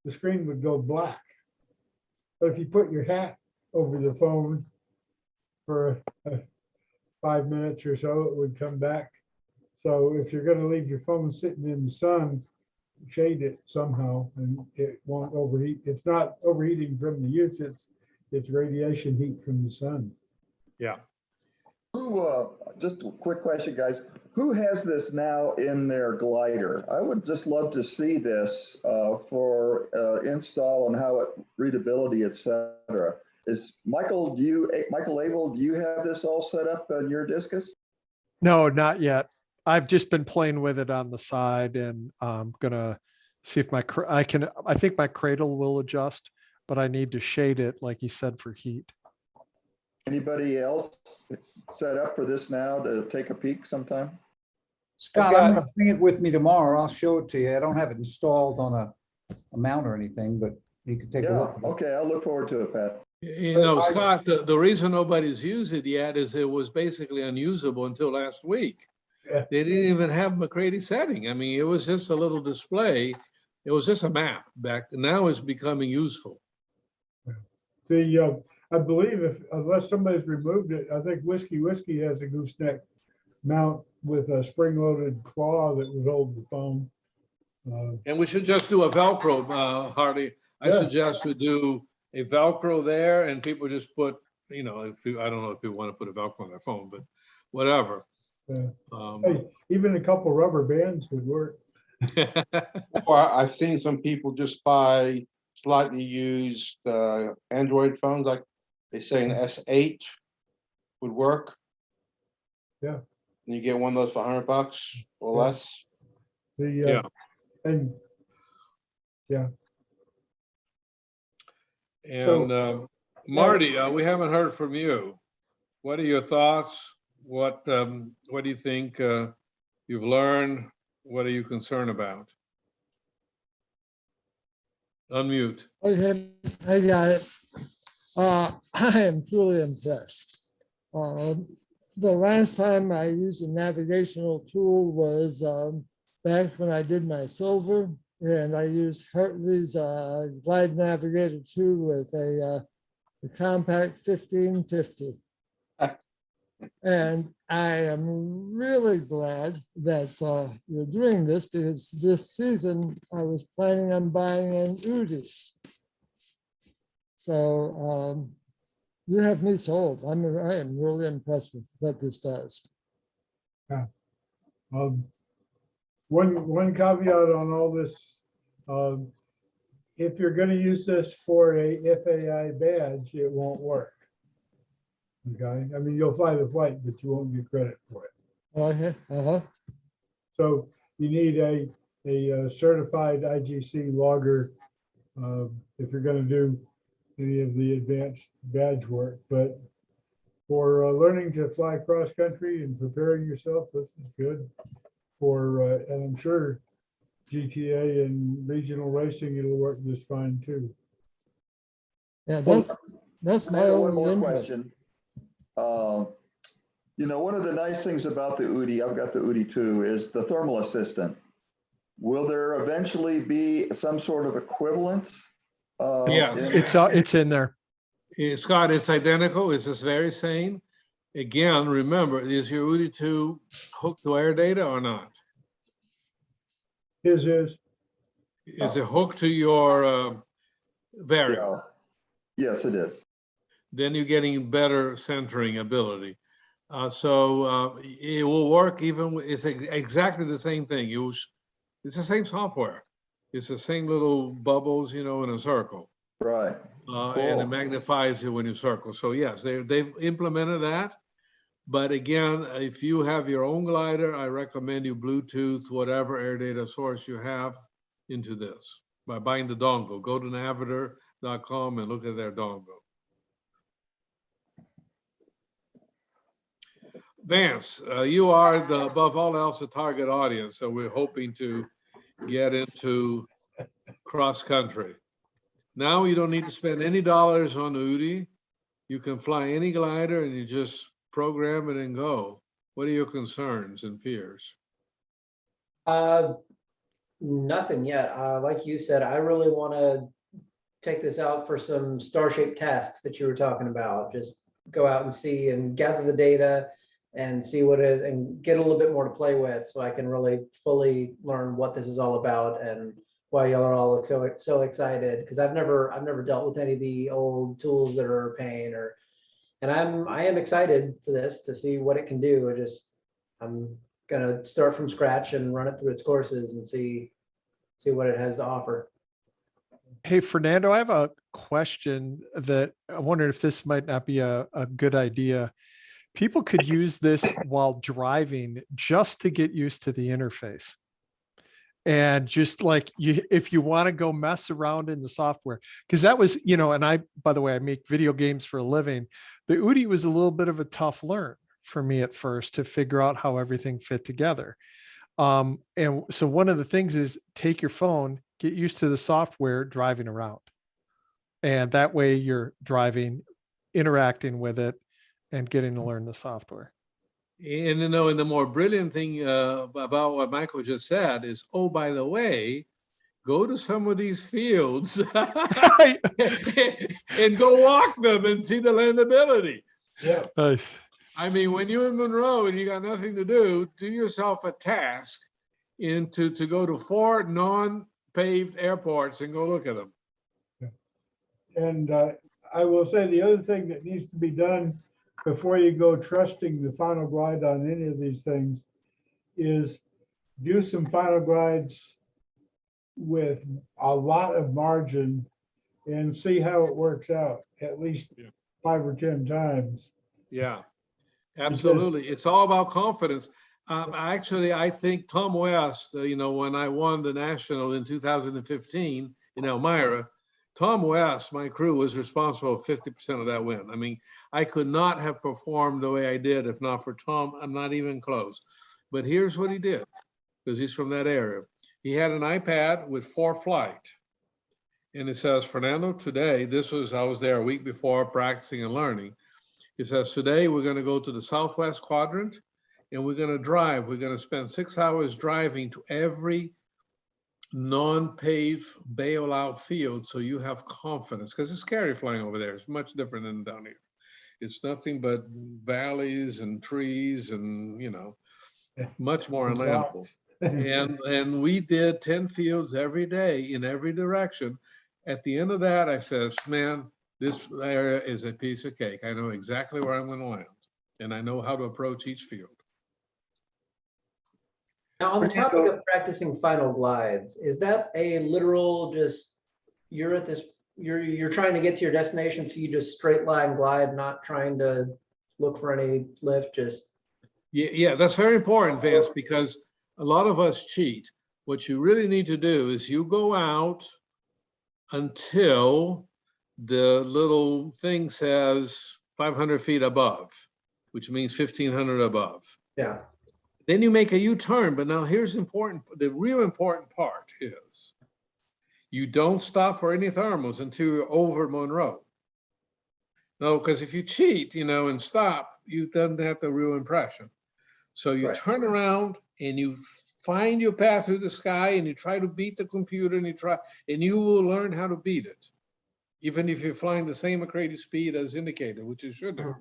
the screen would go black. But if you put your hat over the phone for 5 minutes or so, it would come back. So if you're going to leave your phone sitting in the sun, shade it somehow and it won't overheat. It's not overheating from the use, it's radiation heat from the sun. Yeah. Who, just a quick question, guys. Who has this now in their glider? I would just love to see this for install and how it readability, etc. Is Michael Abell, do you have this all set up on your Discus? No, not yet. I've just been playing with it on the side, and I'm gonna see if I think my cradle will adjust, but I need to shade it, like you said, for heat. Anybody else set up for this now to take a peek sometime? Scott, I'm gonna bring it with me tomorrow. I'll show it to you. I don't have it installed on a mount or anything, but you can take a look. Okay, I'll look forward to it, Pat. You know, Scott, the reason nobody's used it yet is it was basically unusable until last week. Yeah. They didn't even have McCready setting. I mean, it was just a little display. It was just a map back. Now it's becoming useful. I believe unless somebody's removed it, I think Whiskey has a gooseneck mount with a spring-loaded claw that would hold the phone. And we should just do a Velcro, Hardy. I suggest we do a Velcro there, and people just put, you know, I don't know if people want to put a Velcro on their phone, but whatever. Hey, even a couple rubber bands would work. Or I've seen some people just buy slightly used Android phones, like they say an S8 would work. Yeah. And you get one of those for $100 or less. And Marty, we haven't heard from you. What are your thoughts? What do you think you've learned? What are you concerned about? Unmute. Okay, I got it. I am truly impressed. The last time I used a navigational tool was back when I did my silver, and I used Hartley's Glide Navigator 2 with a compact 1550. And I am really glad that you're doing this, because this season I was planning on buying an Udi. So you have me sold. I am really impressed with what this does. Yeah. One caveat on all this, if you're going to use this for a FAI badge, it won't work. Okay, I mean, you'll fly the flight, but you won't get credit for it. Okay. So you need a certified IGC logger if you're going to do any of the advanced badge work. But for learning to fly cross country and preparing yourself, this is good. And I'm sure GTA and regional racing, it'll work just fine too. Yeah, that's my one more own question. You know, one of the nice things about the Udi, I've got the Udi 2, is the thermal assistant. Will there eventually be some sort of equivalent? Yes, it's in there. Scott, it's identical. It's the very same. Again, remember, is your Udi 2 hooked to air data or not? His is. Is it hooked to your Vario? Yes, it is. Then you're getting better centering ability. It will work even, it's exactly the same thing. It's the same software. It's the same little bubbles, in a circle. Right. And it Cool. magnifies it when you circle. So yes, they've implemented that. But again, if you have your own glider, I recommend you Bluetooth, whatever air data source you have into this by buying the dongle. Go to navitor.com and look at their dongle. Vance, you are above all else a target audience, so we're hoping to get into cross country. Now you don't need to spend any dollars on UDI. You can fly any glider and you just program it and go. What are your concerns and fears? Nothing yet. Like you said, I really want to take this out for some star-shaped tasks that you were talking about. Just go out and see and gather the data and see what it is and get a little bit more to play with so I can really fully learn what this is all about and why y'all are all so excited, because I never dealt with any of the old tools that are a pain, and I am excited for this to see what it can do. I'm gonna start from scratch and run it through its courses and see what it has to offer. Hey, Fernando, I have a question that I wonder if this might not be a good idea. People could use this while driving just to get used to the interface. And just like if you want to go mess around in the software, because that was, and by the way, I make video games for a living. The UDI was a little bit of a tough learn for me at first to figure out how everything fit together. And so one of the things is take your phone, get used to the software driving around. And that way you're driving, interacting with it, and getting to learn the software. And and the more brilliant thing about what Michael just said is, oh, by the way, go to some of these fields and go walk them and see the landability. Yeah. Nice. I mean, when you're in Monroe and you got nothing to do yourself a task to go to 4 non-paved airports and go look at them. And I will say the other thing that needs to be done before you go trusting the final glide on any of these things is do some final glides with a lot of margin and see how it works out at least 5 or 10 times. Yeah, absolutely. It's all about confidence. Actually, I think Tom West, when I won the national in 2015 in Elmira, Tom West, my crew, was responsible for 50% of that win. I mean, I could not have performed the way I did if not for Tom. I'm not even close. But here's what he did, because he's from that area. He had an iPad with 4Flight. And it says, Fernando, today, I was there a week before practicing and learning. It says, today we're going to go to the southwest quadrant and we're going to drive. We're going to spend 6 hours driving to every non-paved bailout field so you have confidence, because it's scary flying over there. It's much different than down here. It's nothing but valleys and trees and much more unlandable. And we did 10 fields every day in every direction. At the end of that, I says, man, this area is a piece of cake. I know exactly where I'm going to land and I know how to approach each field. Now, on the topic of practicing final glides, is that a literal you're trying to get to your destination, so you just straight line glide, not trying to look for any lift, Yeah, that's very important, Vance, because a lot of us cheat. What you really need to do is you go out until the little thing says 500 feet above, which means 1,500 above. Yeah. Then you make a U-turn, but now here's the real important part is you don't stop for any thermals until you're over Monroe. No, because if you cheat, and stop, you don't have the real impression. So you turn around and you find your path through the sky and you try to beat the computer and you will learn how to beat it. Even if you're flying the same McCready speed as indicated, which you should do,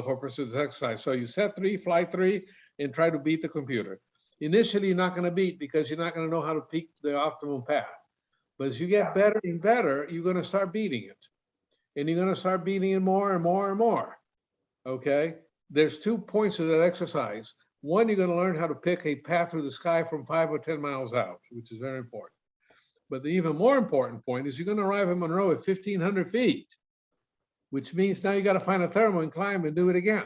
for pursuit exercise. So you set 3, fly 3, and try to beat the computer. Initially, you're not going to beat because you're not going to know how to pick the optimum path. But as you get better and better, you're going to start beating it. And you're going to start beating it more and more and more. Okay? there's 2 points of that exercise. One, you're going to learn how to pick a path through the sky from 5 or 10 miles out, which is very important. But the even more important point is you're going to arrive in Monroe at 1,500 feet, which means now you got to find a thermal and climb and do it again.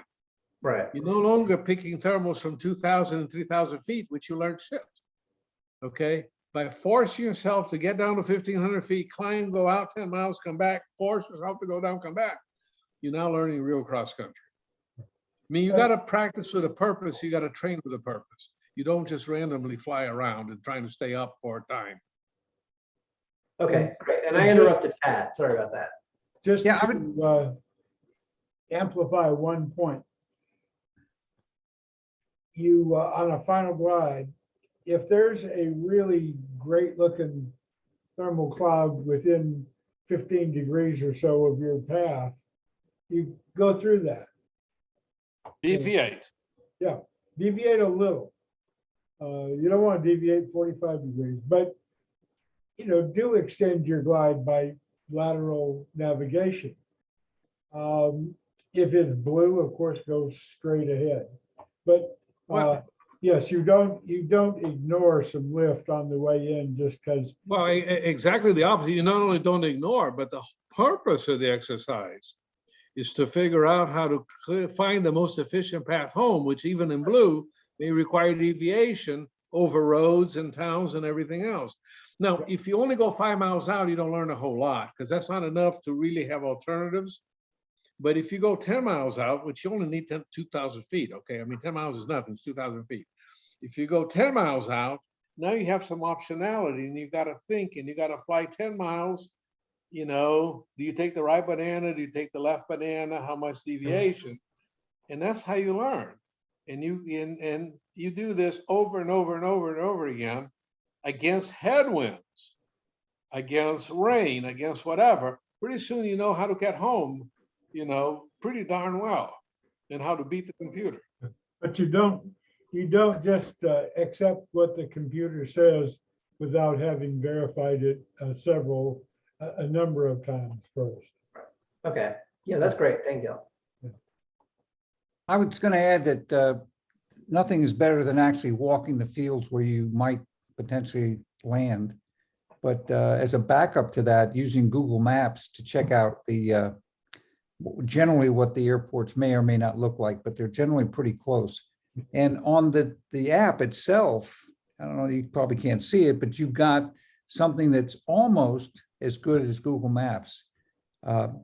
Right. You're no longer picking thermals from 2,000 and 3,000 feet, which you learned shift. Okay. By forcing yourself to get down to 1,500 feet, climb, go out 10 miles, come back, force yourself to go down, come back. You're now learning real cross country. I mean, you got to practice with a purpose. You got to train with a purpose. You don't just randomly fly around and trying to stay up for a time. Okay, great. And I interrupted Pat. Sorry about that. Just Yeah, to amplify one point. You, on a final glide, if there's a really great looking thermal cloud within 15 degrees or so of your path, you go through that. Deviate. Yeah, deviate a little. You don't want to deviate 45 degrees, but you know, do extend your glide by lateral navigation. If it's blue, of course, go straight ahead. But yes, you don't ignore some lift on the way in just because. Well, exactly the opposite. You not only don't ignore, but the purpose of the exercise is to figure out how to find the most efficient path home, which even in blue may require deviation over roads and towns and everything else. Now, if you only go 5 miles out, you don't learn a whole lot because that's not enough to really have alternatives. But if you go 10 miles out, which you only need 2,000 feet, okay? I mean, 10 miles is nothing, it's 2,000 feet. If you go 10 miles out, now you have some optionality and you got to think and you got to fly 10 miles. You know, do you take the right banana? Do you take the left banana? How much deviation? And that's how you learn. And you do this over and over and over and over again against headwinds, against rain, against whatever. Pretty soon you know how to get home, you know, pretty darn well, and how to beat the computer. But you don't just accept what the computer says without having verified it a number of times first. Okay. Yeah, that's great. Thank you. I was going to add that nothing is better than actually walking the fields where you might potentially land. But as a backup to that, using Google Maps to check out the generally what the airports may or may not look like, but they're generally pretty close. And on the app itself, I don't know, you probably can't see it, but you've got something that's almost as good as Google Maps,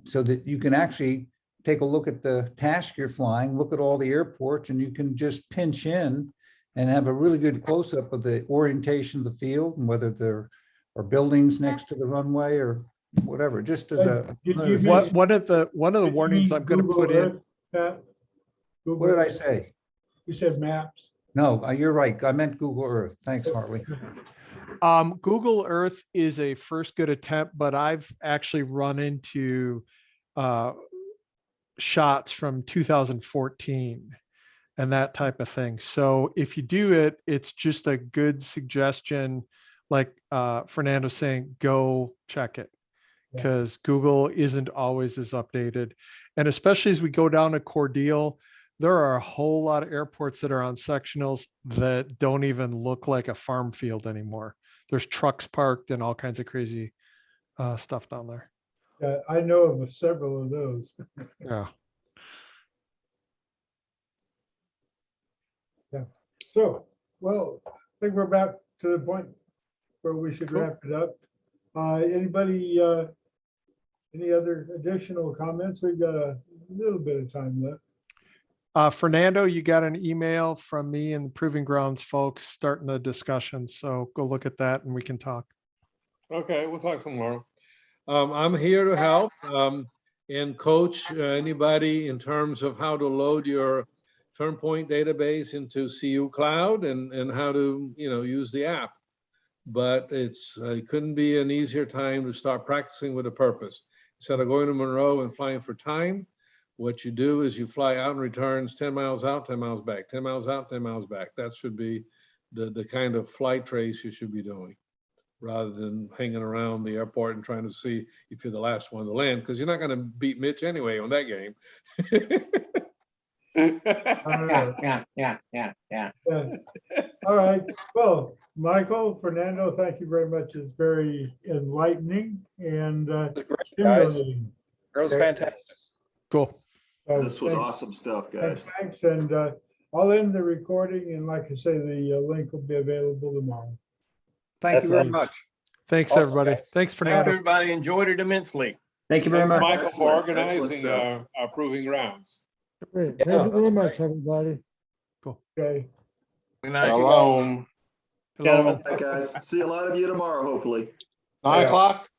so that you can actually take a look at the task you're flying, look at all the airports, and you can just pinch in and have a really good close-up of the orientation of the field and whether there are buildings next to the runway or whatever, just as a. One of the warnings I'm going to put in. What did I say? You said maps. No, you're right. I meant Google Earth. Thanks, Hartley. Google Earth is a first good attempt, but I've actually run into shots from 2014 and that type of thing. So if you do it, it's just a good suggestion. Like Fernando's saying, go check it, because Google isn't always as updated. And especially as we go down to Cordele, there are a whole lot of airports that are on sectionals that don't even look like a farm field anymore. There's trucks parked and all kinds of crazy stuff down there. Yeah, I know of several of those. Yeah. Yeah. So, well, I think we're about to the point where we should wrap it up. Anybody, any other additional comments? We've got a little bit of time left. Fernando, you got an email from me and the Proving Grounds folks starting the discussion. So go look at that and we can talk. Okay, we'll talk tomorrow. I'm here to help and coach anybody in terms of how to load your TurnPoint database into CU Cloud and how to, you know, use the app. But it couldn't be an easier time to start practicing with a purpose. Instead of going to Monroe and flying for time, what you do is you fly out and returns 10 miles out, 10 miles back, 10 miles out, 10 miles back. That should be the kind of flight trace you should be doing, rather than hanging around the airport and trying to see if you're the last one to land, because you're not going to beat Mitch anyway on that game. Yeah, yeah. All right, well, Michael, Fernando, thank you very much. It's very enlightening and stimulating. It was Okay. fantastic. Cool. So This was thanks- awesome stuff, guys. Thanks, and I'll end the recording, and like I say, the link will be available tomorrow. Thank you very Thanks. much. Thanks, Awesome, everybody. guys. Thanks, Thanks, Fernando. everybody. Enjoyed it immensely. Thank you very Thanks, much. Michael, for Excellent, organizing excellent our proving grounds. Great. Thank you very much, everybody. Okay. Good night. Shalom. Hello. Gentlemen. All right, guys. See a lot of you tomorrow, hopefully. 9 o'clock?